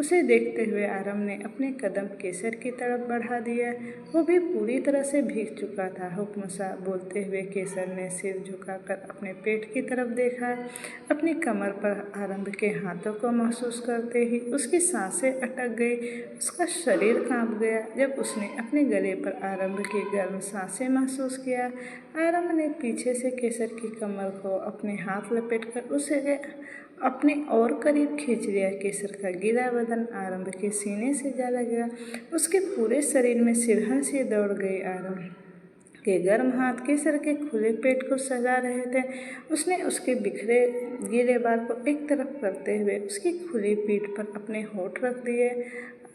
उसे देखते हुए आरंभ ने अपने कदम केसर की तरफ बढ़ा दिया। वो भी पूरी तरह से भीग चुका था। हुक्म शाह, बोलते हुए केसर ने सिर झुकाकर अपने पेट की तरफ देखा। अपनी कमर पर आरंभ के हाथों को महसूस करते ही उसकी सांसें अटक गई, उसका शरीर कांप गया। जब उसने अपने गले पर आरंभ की गर्म सांसें महसूस किया, आरंभ ने पीछे से केसर की कमर को अपने हाथ लपेटकर उसे अपने और करीब खींच लिया। केसर का गीला बदन आरंभ के सीने से जा लगा। उसके पूरे शरीर में सिरहन सी दौड़ गई। आरंभ के गर्म हाथ केसर के खुले पेट को सहला रहे थे। उसने उसके बिखरे गीले बाल को एक तरफ करते हुए उसकी खुली पीठ पर अपने होठ रख दिए।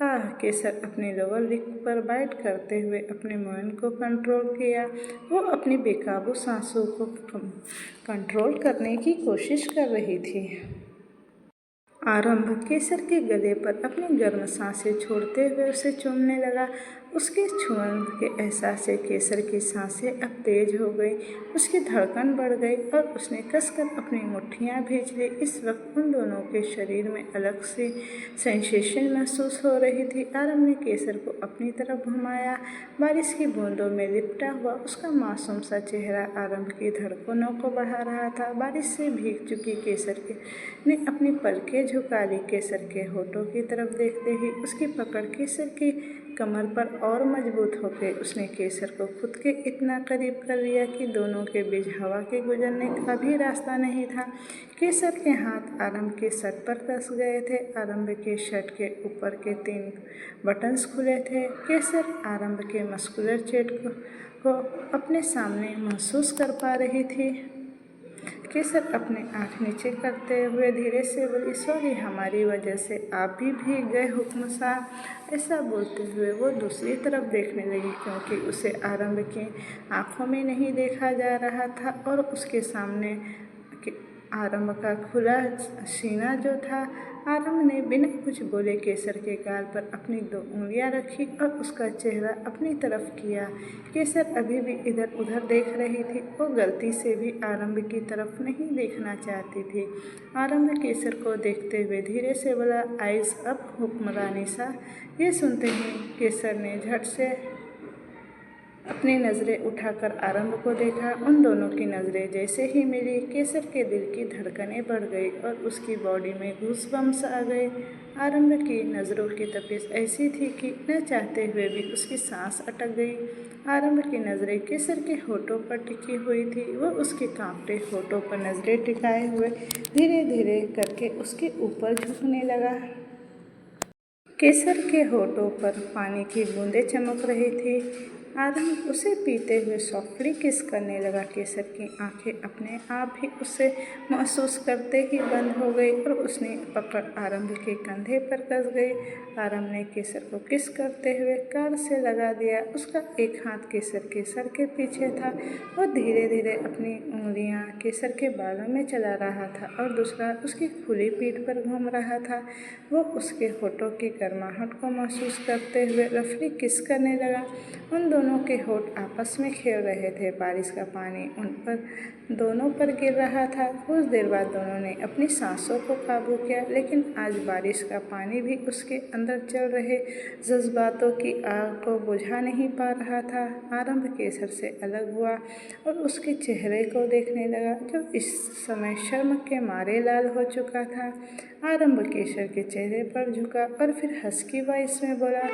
केसर अपने लोअर लिप पर बाइट करते हुए अपने मन को कंट्रोल किया। वो अपनी बेकाबू सांसों को कंट्रोल करने की कोशिश कर रही थी। आरंभ केसर के गले पर अपनी गर्म सांसें छोड़ते हुए उसे चूमने लगा। उसके छुअन के एहसास से केसर की सांसें अब तेज हो गई, उसकी धड़कन बढ़ गई और उसने कसकर अपनी मुट्ठियां भींच ली। इस वक्त उन दोनों के शरीर में अलग सी सेंसेशन महसूस हो रही थी। आरंभ ने केसर को अपनी तरफ घुमाया। बारिश की बूंदों में लिपटा हुआ उसका मासूम सा चेहरा आरंभ की धड़कनों को बढ़ा रहा था। बारिश से भीग चुकी केसर ने अपनी पलकें झुका ली। केसर के होठों की तरफ देखते ही उसकी पकड़ केसर की कमर पर और मजबूत हो गई। उसने केसर को खुद के इतना करीब कर लिया कि दोनों के बीच हवा के गुजरने का भी रास्ता नहीं था। केसर के हाथ आरंभ के शर्ट पर कस गए थे। आरंभ के शर्ट के ऊपर के 3 बटन्स खुले थे। केसर आरंभ के मस्कुलर चेस्ट को अपने सामने महसूस कर पा रही थी। केसर अपने आँख नीचे करते हुए धीरे से बोली, सॉरी, हमारी वजह से आप भी भीग गए हुक्म शाह। ऐसा बोलते हुए वो दूसरी तरफ देखने लगी, क्योंकि उसे आरंभ की आँखों में नहीं देखा जा रहा था और उसके सामने आरंभ का खुला सीना जो था, आरंभ ने बिना कुछ बोले केसर के गाल पर अपनी 2 उंगलियां रखी और उसका चेहरा अपनी तरफ किया। केसर अभी भी इधर उधर देख रही थी। वो गलती से भी आरंभ की तरफ नहीं देखना चाहती थी। आरंभ केसर को देखते हुए धीरे से बोला, आइज अप हुक्मरानी सा। ये सुनते ही केसर ने झट से अपनी नज़रें उठाकर आरंभ को देखा। उन दोनों की नज़रें जैसे ही मिली, केसर के दिल की धड़कनें बढ़ गई और उसकी बॉडी में गूज़बम्प्स आ गए। आरंभ की नज़रों की तपिश ऐसी थी कि न चाहते हुए भी उसकी सांस अटक गई। आरंभ की नज़रें केसर के होठों पर टिकी हुई थी। वो उसके कांपते होठों पर नज़रें टिकाए हुए धीरे धीरे करके उसके ऊपर झुकने लगा। केसर के होठों पर पानी की बूंदें चमक रही थी। आरंभ उसे पीते हुए सॉफ्टली किस करने लगा। केसर की आंखें अपने आप ही उसे महसूस करते ही बंद हो गई और उसने पकड़ आरंभ के कंधे पर कस गई। आरंभ ने केसर को किस करते हुए कार से लगा दिया। उसका एक हाथ केसर के सर के पीछे था। वो धीरे धीरे अपनी उंगलियां केसर के बालों में चला रहा था और दूसरा उसकी खुली पीठ पर घूम रहा था। वो उसके होठों की गर्माहट को महसूस करते हुए रफली किस करने लगा। उन दोनों के होठ आपस में खेल रहे थे। बारिश का पानी उन पर दोनों पर गिर रहा था। कुछ देर बाद दोनों ने अपनी सांसों को काबू किया, लेकिन आज बारिश का पानी भी उसके अंदर चल रहे जज्बातों की आग को बुझा नहीं पा रहा था। आरंभ केसर से अलग हुआ और उसके चेहरे को देखने लगा, जो इस समय शर्म के मारे लाल हो चुका था। आरंभ केसर के चेहरे पर झुका और फिर हस्की वॉइस में बोला,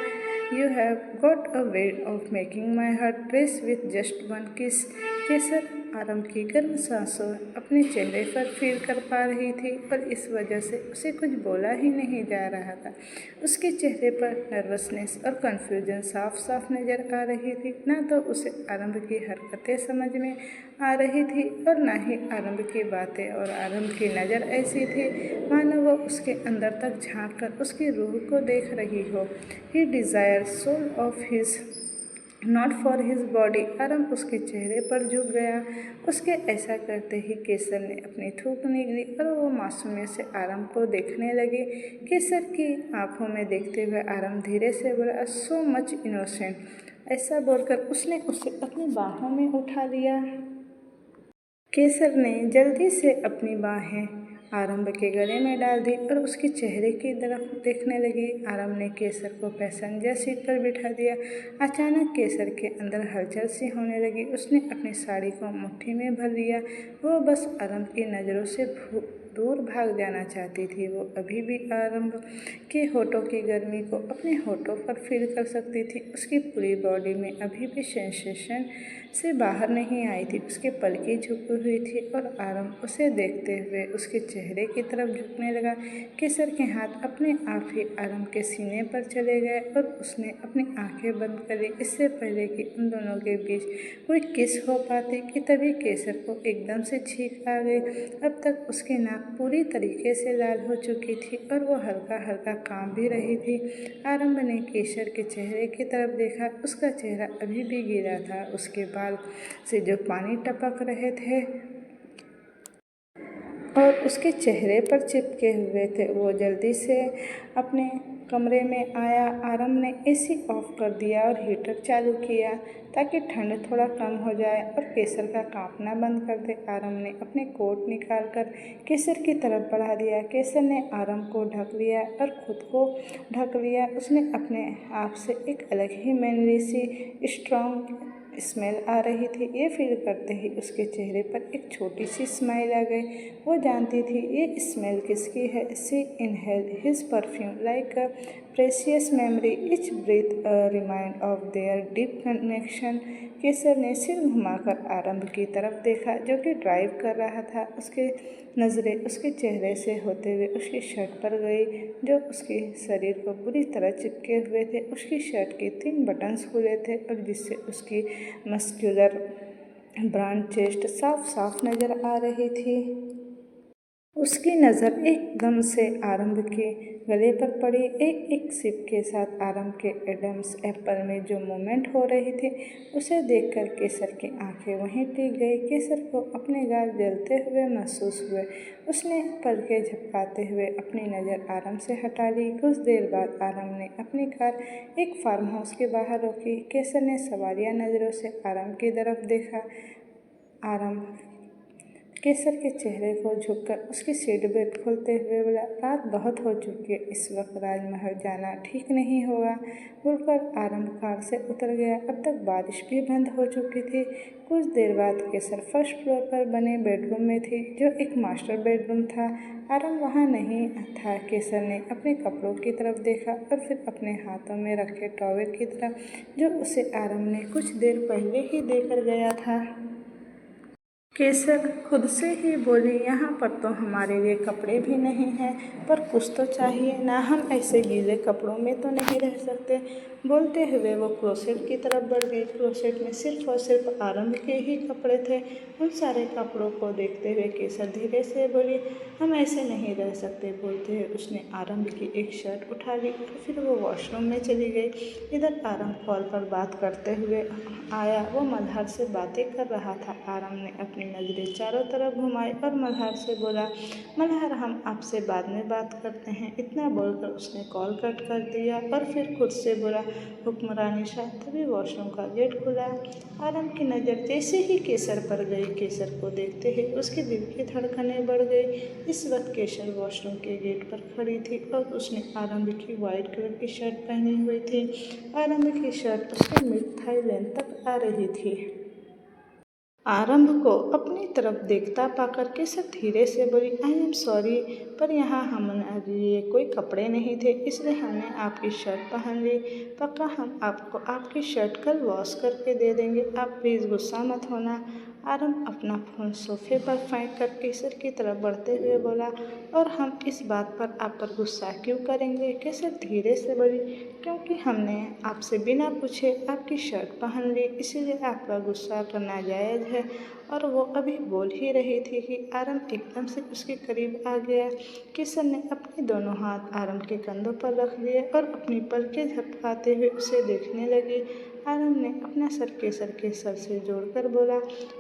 You have got a way of making my heart race with just one kiss. केसर आरंभ की गर्म सांसों अपने चेहरे पर फील कर पा रही थी और इस वजह से उसे कुछ बोला ही नहीं जा रहा था। उसके चेहरे पर नर्वसनेस और कन्फ्यूजन साफ साफ नज़र आ रही थी। ना तो उसे आरंभ की हरकतें समझ में आ रही थी और ना ही आरंभ की बातें, और आरंभ की नज़र ऐसी थी मानो वो उसके अंदर तक झांक कर उसकी रूह को देख रही हो। He desire soul of his not for his body. Aarambh उसके चेहरे पर झुक गया। उसके ऐसा करते ही केसर ने अपनी थूक निगली और वो मासूमियत से आरंभ को देखने लगी। केसर की आंखों में देखते हुए आरंभ धीरे से बोला, सो मच इनोसेंट। ऐसा बोलकर उसने उसे अपनी बाहों में उठा लिया। केसर ने जल्दी से अपनी बाहें आरंभ के गले में डाल दी और उसके चेहरे की तरफ देखने लगी। आरंभ ने केसर को पैसेंजर सीट पर बिठा दिया। अचानक केसर के अंदर हलचल सी होने लगी। उसने अपनी साड़ी को मुट्ठी में भर लिया। वो बस आरंभ की नज़रों से दूर भाग जाना चाहती थी। वो अभी भी आरंभ के होठों की गर्मी को अपने होठों पर फील कर सकती थी। उसकी पूरी बॉडी में अभी भी सेंसेशन से बाहर नहीं आई थी। उसकी पलकें झुकी हुई थी और आरंभ उसे देखते हुए उसके चेहरे की तरफ झुकने लगा। केसर के हाथ अपने आप ही आरंभ के सीने पर चले गए और उसने अपनी आंखें बंद कर ली, इससे पहले कि उन दोनों के बीच कोई किस हो पाती कि तभी केसर को एकदम से छींक आ गई। अब तक उसकी नाक पूरी तरीके से लाल हो चुकी थी और वो हल्का हल्का कांप भी रही थी। आरंभ ने केसर के चेहरे की तरफ देखा। उसका चेहरा अभी भी गीला था। उसके बाल से जो पानी टपक रहे थे और उसके चेहरे पर चिपके हुए थे। वो जल्दी से अपने कमरे में आया। आरंभ ने एसी ऑफ कर दिया और हीटर चालू किया ताकि ठंड थोड़ा कम हो जाए और केसर का कांपना बंद कर दे। आरंभ ने अपने कोट निकाल कर केसर की तरफ बढ़ा दिया। केसर ने आरंभ को ढक लिया और खुद को ढक लिया। उसने अपने आप से एक अलग ही मैनली सी स्ट्रॉन्ग स्मेल आ रही थी। ये फील करते ही उसके चेहरे पर एक छोटी सी स्माइल आ गई। वो जानती थी ये स्मेल किसकी है। She inhaled his perfume like a precious memory, each breath a remind of their deep connection. Kesar ने सिर घुमाकर आरंभ की तरफ देखा, जो कि ड्राइव कर रहा था। उसके नज़रें उसके चेहरे से होते हुए उसकी शर्ट पर गई, जो उसके शरीर को बुरी तरह चिपके हुए थे। उसकी शर्ट के 3 बटन्स खुले थे और जिससे उसकी मस्कुलर ब्रॉड चेस्ट साफ साफ नज़र आ रही थी। उसकी नज़र एकदम से आरंभ के गले पर पड़ी। एक एक सिप के साथ आरंभ के एडम्स एप्पल में जो मूवमेंट हो रही थी उसे देखकर केसर की आंखें वहीं टिक गई। केसर को अपने गाल जलते हुए महसूस हुए। उसने पलकें झपकाते हुए अपनी नज़र आरंभ से हटा ली। कुछ देर बाद आरंभ ने अपनी कार एक फार्म हाउस के बाहर रोकी। केसर ने सवालिया नज़रों से आरंभ की तरफ देखा। आरंभ केसर के चेहरे को झुककर उसकी सीट बेल्ट खोलते हुए बोला, रात बहुत हो चुकी है, इस वक्त राजमहल जाना ठीक नहीं होगा। बोलकर आरंभ कार से उतर गया। अब तक बारिश भी बंद हो चुकी थी। कुछ देर बाद केसर फर्स्ट फ्लोर पर बने बेडरूम में थी, जो एक मास्टर बेडरूम था। आरंभ वहाँ नहीं था। केसर ने अपने कपड़ों की तरफ देखा और फिर अपने हाथों में रखे टॉवेल की तरफ, जो उसे आरंभ ने कुछ देर पहले ही देकर गया था। केसर खुद से ही बोली, यहाँ पर तो हमारे लिए कपड़े भी नहीं हैं, पर कुछ तो चाहिए ना, हम ऐसे गीले कपड़ों में तो नहीं रह सकते। बोलते हुए वो क्लोसेट की तरफ बढ़ गई। क्लोसेट में सिर्फ और सिर्फ आरंभ के ही कपड़े थे। उन सारे कपड़ों को देखते हुए केसर धीरे से बोली, हम ऐसे नहीं रह सकते। बोलते हुए उसने आरंभ की एक शर्ट उठा ली और फिर वो वॉशरूम में चली गई। इधर आरंभ कॉल पर बात करते हुए आया। वो मल्हार से बातें कर रहा था। आरंभ ने अपनी नज़रें चारों तरफ घुमाई और मल्हार से बोला, मल्हार हम आपसे बाद में बात करते हैं। इतना बोलकर उसने कॉल कट कर दिया और फिर खुद से बोला, हुक्मरानी शाह। तभी वॉशरूम का गेट खुला। आरंभ की नज़र जैसे ही केसर पर गई, केसर को देखते ही उसके दिल की धड़कनें बढ़ गई। इस वक्त केसर वॉशरूम के गेट पर खड़ी थी और उसने आरंभ की वाइट कलर की शर्ट पहनी हुई थी। आरंभ की शर्ट उसके मिड थाई लेंथ तक आ रही थी। आरंभ को अपनी तरफ देखता पाकर केसर धीरे से बोली, आई एम सॉरी, पर यहाँ हमारे लिए कोई कपड़े नहीं थे, इसलिए हमने आपकी शर्ट पहन ली। पक्का हम आपको आपकी शर्ट कल वॉश करके दे देंगे, आप प्लीज़ गुस्सा मत होना। आरंभ अपना फ़ोन सोफे पर फेंक कर केसर की तरफ बढ़ते हुए बोला, और हम इस बात पर आप पर गुस्सा क्यों करेंगे? केसर धीरे से बोली, क्योंकि हमने आपसे बिना पूछे आपकी शर्ट पहन ली, इसीलिए आपका गुस्सा करना जायज़ है। और वो अभी बोल ही रही थी कि आरंभ एकदम से उसके करीब आ गया। केसर ने अपने दोनों हाथ आरंभ के कंधों पर रख लिए और अपनी पलकें झपकाते हुए उसे देखने लगी। आरंभ ने अपना सर केसर के सर से जोड़कर बोला,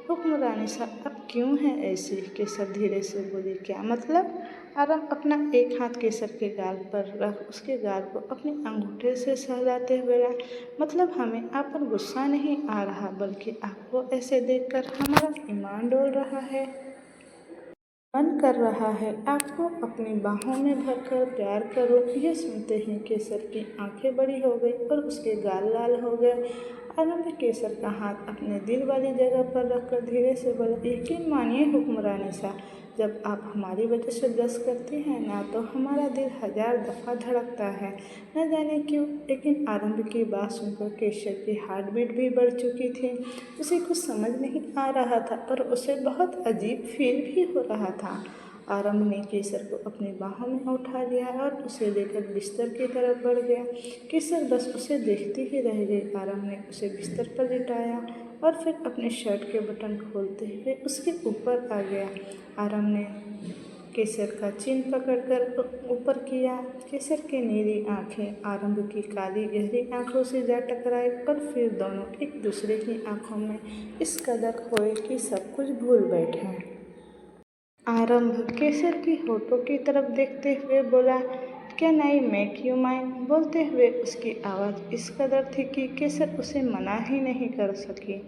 हुक्मरानी साहब, अब क्यों है ऐसी? केसर धीरे से बोली, क्या मतलब? आरंभ अपना एक हाथ केसर के गाल पर रख उसके गाल को अपने अंगूठे से सहलाते हुए बोला, मतलब हमें आप पर गुस्सा नहीं आ रहा, बल्कि आपको ऐसे देखकर हमारा ईमान डोल रहा है। मन कर रहा है आपको अपनी बाहों में भरकर प्यार करूं। यह सुनते ही केसर की आंखें बड़ी हो गई और उसके गाल लाल हो गए। आरंभ केसर का हाथ अपने दिल वाली जगह पर रखकर धीरे से बोला, यकीन मानिए हुक्मरानी साहब, जब आप हमारी वजह से ब्लश करती हैं ना, तो हमारा दिल 1000 दफ़ा धड़कता है, न जाने क्यों। लेकिन आरंभ की बात सुनकर केसर की हार्ट बीट भी बढ़ चुकी थी। उसे कुछ समझ नहीं आ रहा था, पर उसे बहुत अजीब फील भी हो रहा था। आरंभ ने केसर को अपनी बाहों में उठा लिया और उसे लेकर बिस्तर की तरफ बढ़ गया। केसर बस उसे देखती ही रह गई। आरंभ ने उसे बिस्तर पर लिटाया और फिर अपने शर्ट के बटन खोलते हुए उसके ऊपर आ गया। आरंभ ने केसर का चिन पकड़कर ऊपर किया। केसर की नीली आंखें आरंभ की काली गहरी आंखों से जा टकराई और फिर दोनों एक दूसरे की आंखों में इस कदर खोए कि सब कुछ भूल बैठे। आरंभ केसर की होठों की तरफ देखते हुए बोला, can I make you mine? बोलते हुए उसकी आवाज़ इस कदर थी कि केसर उसे मना ही नहीं कर सकी।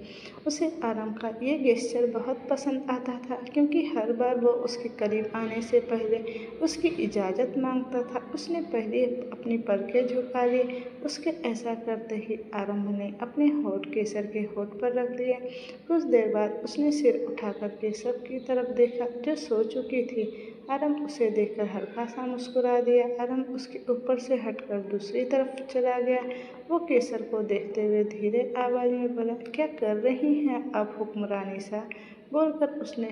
उसे आरंभ का ये गेस्चर बहुत पसंद आता था, क्योंकि हर बार वो उसके करीब आने से पहले उसकी इजाज़त मांगता था। उसने पहले अपनी पलकें झुका ली। उसके ऐसा करते ही आरंभ ने अपने होठ केसर के होठ पर रख दिए। कुछ देर बाद उसने सिर उठाकर केसर की तरफ देखा, जो सो चुकी थी। आरंभ उसे देखकर हल्का सा मुस्कुरा दिया। आरंभ उसके ऊपर से हटकर दूसरी तरफ चला गया। वो केसर को देखते हुए धीरे आवाज़ में बोला, क्या कर रही हैं आप हुक्मरानी साहब? बोलकर उसने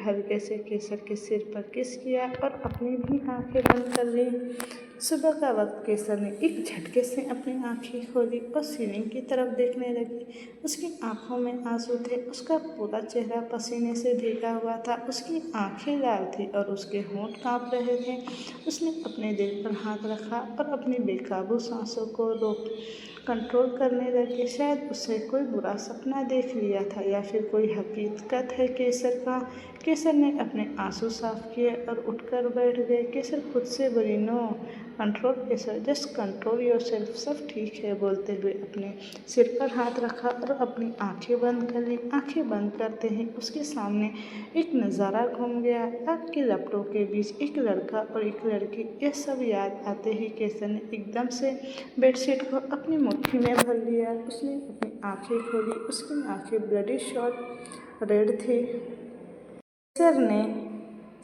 हल्के से केसर के सिर पर किस किया और अपनी भी आंखें बंद कर ली। सुबह का वक्त केसर ने एक झटके से अपनी आंखें खोली और सीलिंग की तरफ देखने लगी। उसकी आंखों में आंसू थे, उसका पूरा चेहरा पसीने से भीगा हुआ था, उसकी आंखें लाल थी और उसके होंठ कांप रहे थे। उसने अपने दिल पर हाथ रखा और अपनी बेकाबू सांसों को कंट्रोल करने लगे। शायद उसे कोई बुरा सपना देख लिया था या फिर कोई हकीकत है केसर का। केसर ने अपने आंसू साफ किए और उठकर बैठ गए। केसर खुद से बोली, नो कंट्रोल केसर, जस्ट कंट्रोल योरसेल्फ, सब ठीक है, बोलते हुए अपने सिर पर हाथ रखा और अपनी आंखें बंद कर ली। आंखें बंद करते ही उसके सामने एक नज़ारा घूम गया। आग के लपटों के बीच एक लड़का और एक लड़की, यह सब याद आते ही केसर ने एकदम से बेडशीट को अपनी मुट्ठी में भर लिया। उसने अपनी आंखें खोली, उसकी आंखें ब्लडी शॉट रेड थी। केसर ने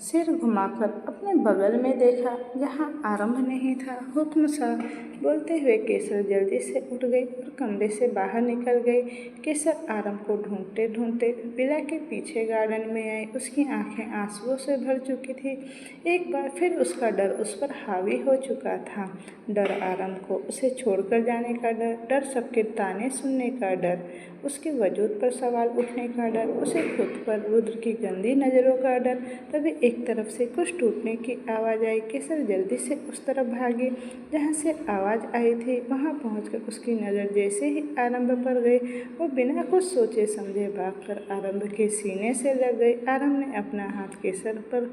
सिर घुमाकर अपने बगल में देखा, जहाँ आरंभ नहीं था। हुक्म सा बोलते हुए केसर जल्दी से उठ गई और कमरे से बाहर निकल गई। केसर आरंभ को ढूंढते ढूंढते विला के पीछे गार्डन में आई। उसकी आंखें आंसुओं से भर चुकी थी। एक बार फिर उसका डर उस पर हावी हो चुका था। डर आरंभ को उसे छोड़कर जाने का डर, डर सबके ताने सुनने का डर, उसके वजूद पर सवाल उठने का डर, उसे खुद पर रुद्र की गंदी नज़रों का डर। तभी एक तरफ से कुछ टूटने की आवाज़ आई। केसर जल्दी से उस तरफ भागी जहाँ से आवाज़ आई थी। वहाँ पहुंचकर उसकी नज़र जैसे ही आरंभ पर गई, वो बिना कुछ सोचे समझे भागकर आरंभ के सीने से लग गई। आरंभ ने अपना हाथ केसर पर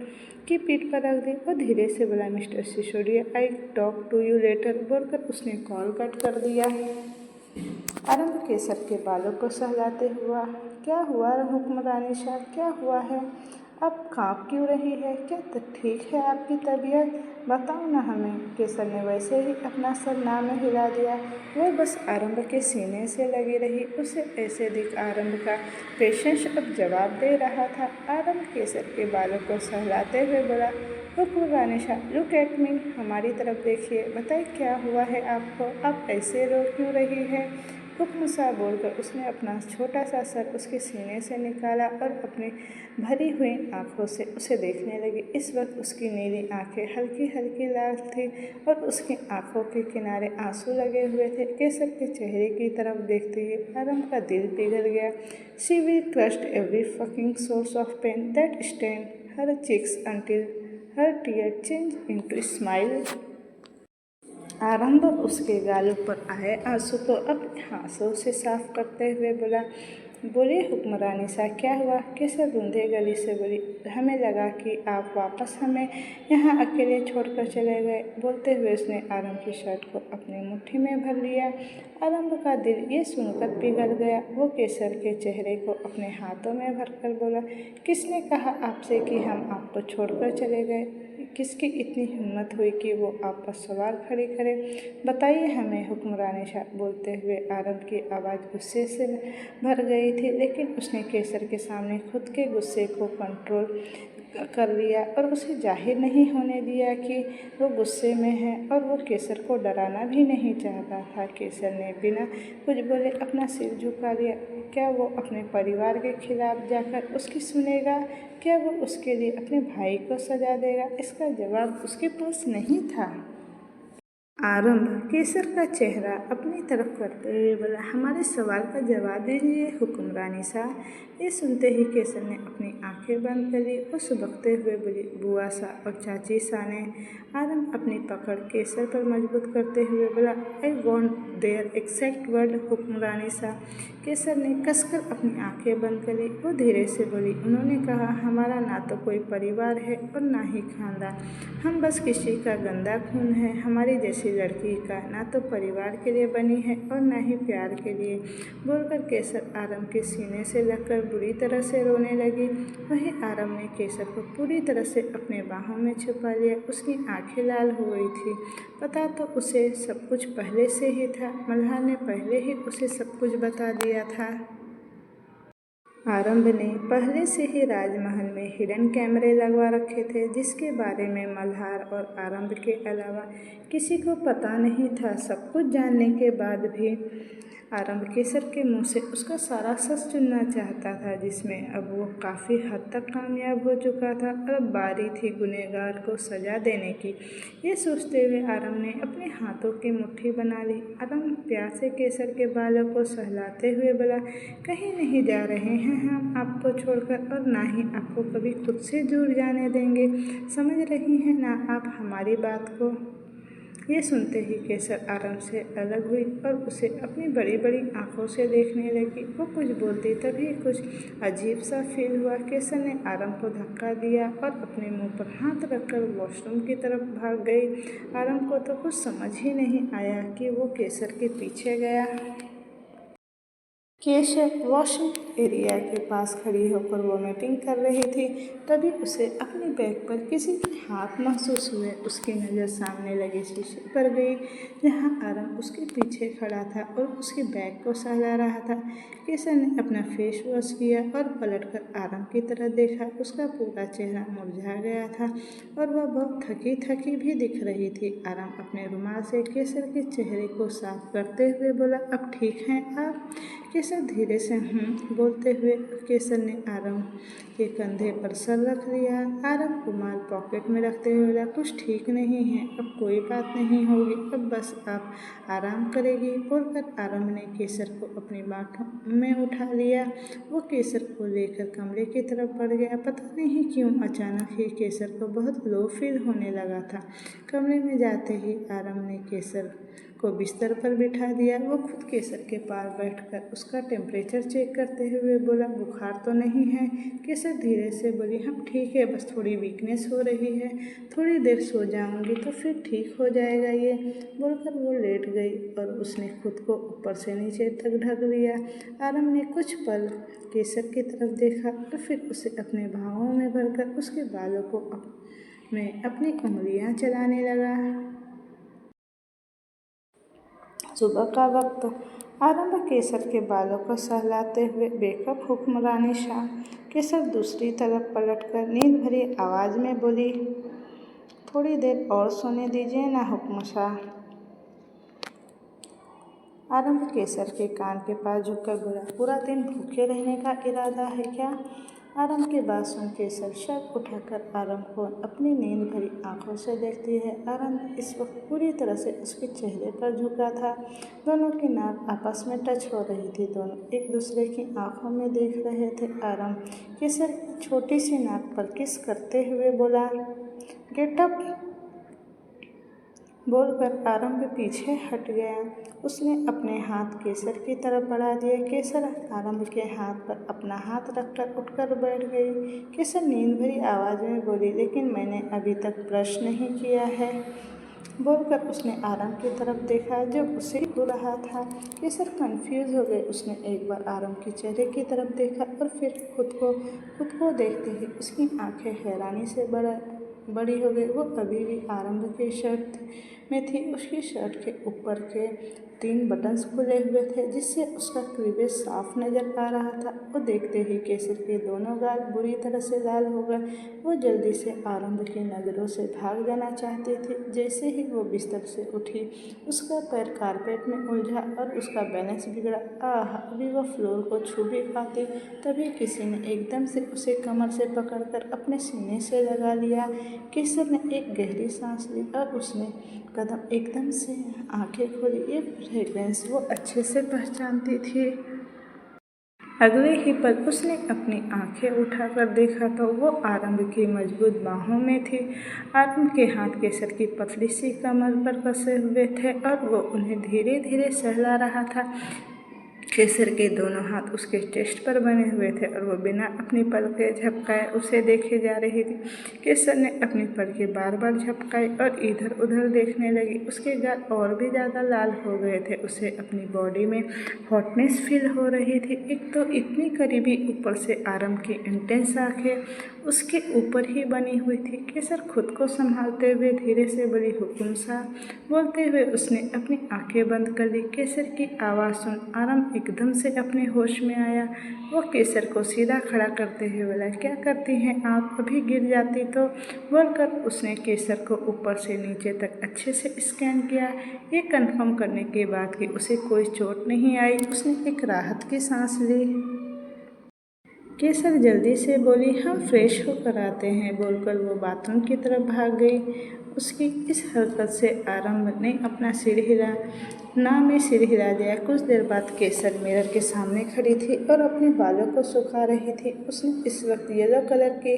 की पीठ पर रख दी और धीरे से बोला, Mister Sisodia, I talk to you later, बोलकर उसने कॉल कट कर दिया। आरंभ केसर के बालों को सहलाते हुआ, क्या हुआ हुक्मरानी साहब, क्या हुआ है? अब काँप क्यों रही है? क्या ठीक है आपकी तबीयत? बताओ ना हमें। केसर ने वैसे ही अपना सर ना में हिला दिया। वह बस आरंभ के सीने से लगी रही। उसे ऐसे दिख आरंभ का पेशेंस अब जवाब दे रहा था। आरंभ केसर के बालों को सहलाते हुए बोला, हुक्मरानी साहब, लुक एट मी, हमारी तरफ देखिए, बताइए क्या हुआ है आपको? आप ऐसे रो क्यों रही है? हुक्म सा बोलकर उसने अपना छोटा सा सर उसके सीने से निकाला और अपनी भरी हुई आंखों से उसे देखने लगी। इस वक्त उसकी नीली आंखें हल्की हल्की लाल थी और उसकी आंखों के किनारे आंसू लगे हुए थे। केसर के चेहरे की तरफ देखते ही आरंभ का दिल पिघल गया। She will crush every fucking source of pain that stain her cheeks until her tear changed into smile। आरंभ उसके गालों पर आए आंसू को अपने हाथों से साफ करते हुए बोला, बोलिए हुक्मरानी साहब, क्या हुआ? केसर रूंधे गली से बोली, हमें लगा कि आप वापस हमें यहाँ अकेले छोड़कर चले गए। बोलते हुए उसने आरंभ की शर्ट को अपनी मुट्ठी में भर लिया। आरंभ का दिल ये सुनकर पिघल गया। वो केसर के चेहरे को अपने हाथों में भरकर बोला, किसने कहा आपसे कि हम आपको छोड़कर चले गए? किसकी इतनी हिम्मत हुई कि वो आप पर सवाल खड़ी करे? बताइए हमें हुक्मरानी साहब। बोलते हुए आरंभ की आवाज़ गुस्से से भर गई थी, लेकिन उसने केसर के सामने खुद के गुस्से को कंट्रोल कर लिया और उसे जाहिर नहीं होने दिया कि वो गुस्से में है, और वो केसर को डराना भी नहीं चाहता था। केसर ने बिना कुछ बोले अपना सिर झुका लिया। क्या वो अपने परिवार के खिलाफ जाकर उसकी सुनेगा? क्या वो उसके लिए अपने भाई को सजा देगा? इसका जवाब उसके पास नहीं था। आरंभ केसर का चेहरा अपनी तरफ करते हुए बोला, हमारे सवाल का जवाब दीजिए हुक्मरानी साहब। ये सुनते ही केसर ने अपनी आंखें बंद कर ली और सुबकते हुए बोली, बुआ सा और चाची सा ने। आरंभ अपनी पकड़ केसर पर मजबूत करते हुए बोला, I want their exact word Hukmarani साहब। केसर ने कसकर अपनी आंखें बंद कर ली। वो धीरे से बोली, उन्होंने कहा, हमारा ना तो कोई परिवार है और ना ही खानदान, हम बस किसी का गंदा खून है। हमारी जैसी लड़की का ना तो परिवार के लिए बनी है और ना ही प्यार के लिए। बोलकर केसर आरंभ के सीने से लगकर बुरी तरह से रोने लगी। वही आरंभ ने केसर को पूरी तरह से अपने बाहों में छुपा लिया। उसकी आंखें लाल हो गई थी। पता तो उसे सब कुछ पहले से ही था। मल्हार ने पहले ही उसे सब कुछ बता दिया था। आरंभ ने पहले से ही राजमहल में हिडन कैमरे लगवा रखे थे, जिसके बारे में मल्हार और आरंभ के अलावा किसी को पता नहीं था। सब कुछ जानने के बाद भी आरंभ केसर के मुंह से उसका सारा सच सुनना चाहता था, जिसमें अब वो काफ़ी हद तक कामयाब हो चुका था। अब बारी थी गुनहगार को सजा देने की। ये सोचते हुए आरंभ ने अपने हाथों की मुट्ठी बना ली। आरंभ प्यार से केसर के बालों को सहलाते हुए बोला, कहीं नहीं जा रहे हैं हम आपको छोड़कर, और ना ही आपको कभी खुद से दूर जाने देंगे। समझ रही हैं ना आप हमारी बात को? ये सुनते ही केसर आरंभ से अलग हुई और उसे अपनी बड़ी बड़ी आंखों से देखने लगी। वो कुछ बोलती तभी कुछ अजीब सा फील हुआ। केसर ने आरंभ को धक्का दिया और अपने मुंह पर हाथ रखकर वॉशरूम की तरफ भाग गई। आरंभ को तो कुछ समझ ही नहीं आया कि वो केसर के पीछे गया। केशव वॉशरूम एरिया के पास खड़ी होकर वॉमिटिंग कर रही थी। तभी उसे अपने बैग पर किसी के हाथ महसूस हुए। उसकी नज़र सामने लगे शीशे पर गई, जहां आरंभ उसके पीछे खड़ा था और उसके बैग को सहला रहा था। केशव ने अपना फेस वॉश किया और पलटकर आरंभ की तरफ देखा। उसका पूरा चेहरा मुरझा गया था और वह बहुत थकी थकी भी दिख रही थी। आरंभ अपने रुमाल से केशव के चेहरे को साफ करते हुए बोला, अब ठीक हैं आप? केसर धीरे से बोलते हुए केसर ने आरंभ के कंधे पर सर रख दिया। आरंभ रुमाल पॉकेट में रखते हुए बोला, कुछ ठीक नहीं है, अब कोई बात नहीं होगी, अब बस आप आराम करेगी। बोलकर आरंभ ने केसर को अपनी बाहों में उठा लिया। वो केसर को लेकर कमरे की तरफ बढ़ गया। पता नहीं क्यों अचानक ही केसर को बहुत लो फील होने लगा था। कमरे में जाते ही आरंभ ने केसर को बिस्तर पर बिठा दिया। वो खुद केसर के पास बैठकर उसका टेम्परेचर चेक करते हुए बोला, बुखार तो नहीं है? केसर धीरे से बोली, हम ठीक है, बस थोड़ी वीकनेस हो रही है, थोड़ी देर सो जाऊंगी तो फिर ठीक हो जाएगा ये। बोलकर वो लेट गई और उसने खुद को ऊपर से नीचे तक ढक लिया। आरंभ ने कुछ पल केसर की तरफ देखा और फिर उसे अपने बाहों में भरकर उसके बालों को में अपनी उंगलियां चलाने लगा। सुबह का वक्त। आरंभ केसर के बालों को सहलाते हुए बेकअप हुक्मरानी शाह। केसर दूसरी तरफ पलटकर नींद भरी आवाज़ में बोली, थोड़ी देर और सोने दीजिए ना हुक्म शाह। आरंभ केसर के कान के पास झुककर बोला, पूरा दिन भूखे रहने का इरादा है क्या? आरंभ की बात सुन केसर शक उठाकर आरंभ को अपनी नींद भरी आंखों से देखती है। आरंभ इस वक्त पूरी तरह से उसके चेहरे पर झुका था। दोनों की नाक आपस में टच हो रही थी। दोनों एक दूसरे की आंखों में देख रहे थे। आरंभ केसर की छोटी सी नाक पर किस करते हुए बोला, गेट अप। बोलकर आरंभ पीछे हट गया। उसने अपने हाथ केसर की तरफ बढ़ा दिए। केसर आरंभ के हाथ पर अपना हाथ रखकर उठकर बैठ गई। केसर नींद भरी आवाज़ में बोली, लेकिन मैंने अभी तक ब्रश नहीं किया है। बोलकर उसने आरंभ की तरफ देखा जो उसे हो रहा था। केसर कंफ्यूज हो गए। उसने एक बार आरंभ के चेहरे की तरफ देखा और फिर खुद को देखते ही उसकी आंखें हैरानी से बड़ी हो गई। वो अभी भी आरंभ के शर्ट में थी। उसकी शर्ट के ऊपर के 3 बटन्स खुले हुए थे, जिससे उसका क्लीवेज साफ नजर आ रहा था। वो देखते ही केसर के दोनों गाल बुरी तरह से लाल हो गए। वो जल्दी से आरंभ की नज़रों से भाग जाना चाहती थी। जैसे ही वो बिस्तर से उठी, उसका पैर कारपेट में उलझा और उसका बैलेंस बिगड़ा। अभी वो फ्लोर को छू भी पाती, तभी किसी ने एकदम से उसे कमर से पकड़कर अपने सीने से लगा लिया। केसर ने एक गहरी सांस ली और उसने कदम एकदम से आंखें खोली। ये फ्रेग्रेंस वो अच्छे से पहचानती थी। अगले ही पल उसने अपनी आंखें उठाकर देखा तो वो आरंभ की मजबूत बाहों में थी। आरंभ के हाथ केसर की पतली सी कमर पर कसे हुए थे और वो उन्हें धीरे धीरे सहला रहा था। केसर के दोनों हाथ उसके चेस्ट पर बने हुए थे और वो बिना अपनी पलकें झपकाए उसे देखे जा रही थी। केसर ने अपनी पलकें बार बार झपकाई और इधर उधर देखने लगी। उसके गाल और भी ज़्यादा लाल हो गए थे। उसे अपनी बॉडी में हॉटनेस फील हो रही थी। एक तो इतनी करीबी, ऊपर से आरंभ की इंटेंस आंखें उसके ऊपर ही बनी हुई थी। केसर खुद को संभालते हुए धीरे से बोली, हुकुम शाह। बोलते हुए उसने अपनी आंखें बंद कर ली। केसर की आवाज़ सुन आरंभ एकदम से अपने होश में आया। वो केसर को सीधा खड़ा करते हुए बोला, क्या करती हैं आप, अभी गिर जाती तो, बोलकर उसने केसर को ऊपर से नीचे तक अच्छे से स्कैन किया। ये कंफर्म करने के बाद कि उसे कोई चोट नहीं आई, उसने एक राहत की सांस ली। केसर जल्दी से बोली, हम फ्रेश होकर आते हैं, बोलकर वो बाथरूम की तरफ भाग गई। उसकी इस हरकत से आरंभ ने अपना सिर हिला ना में सिर हिला दिया। कुछ देर बाद केसर मिरर के सामने खड़ी थी और अपने बालों को सुखा रही थी। उसने इस वक्त येलो कलर की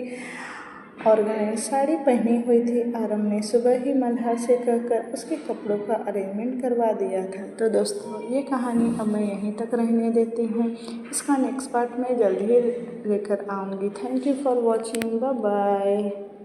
ऑर्गेन्जा साड़ी पहनी हुई थी। आरंभ ने सुबह ही मल्हार से कहकर उसके कपड़ों का अरेंजमेंट करवा दिया था। तो दोस्तों, ये कहानी अब मैं यहीं तक रहने देती हूँ। इसका नेक्स्ट पार्ट मैं जल्द ही लेकर आऊँगी। Thank you for watching. Bye bye.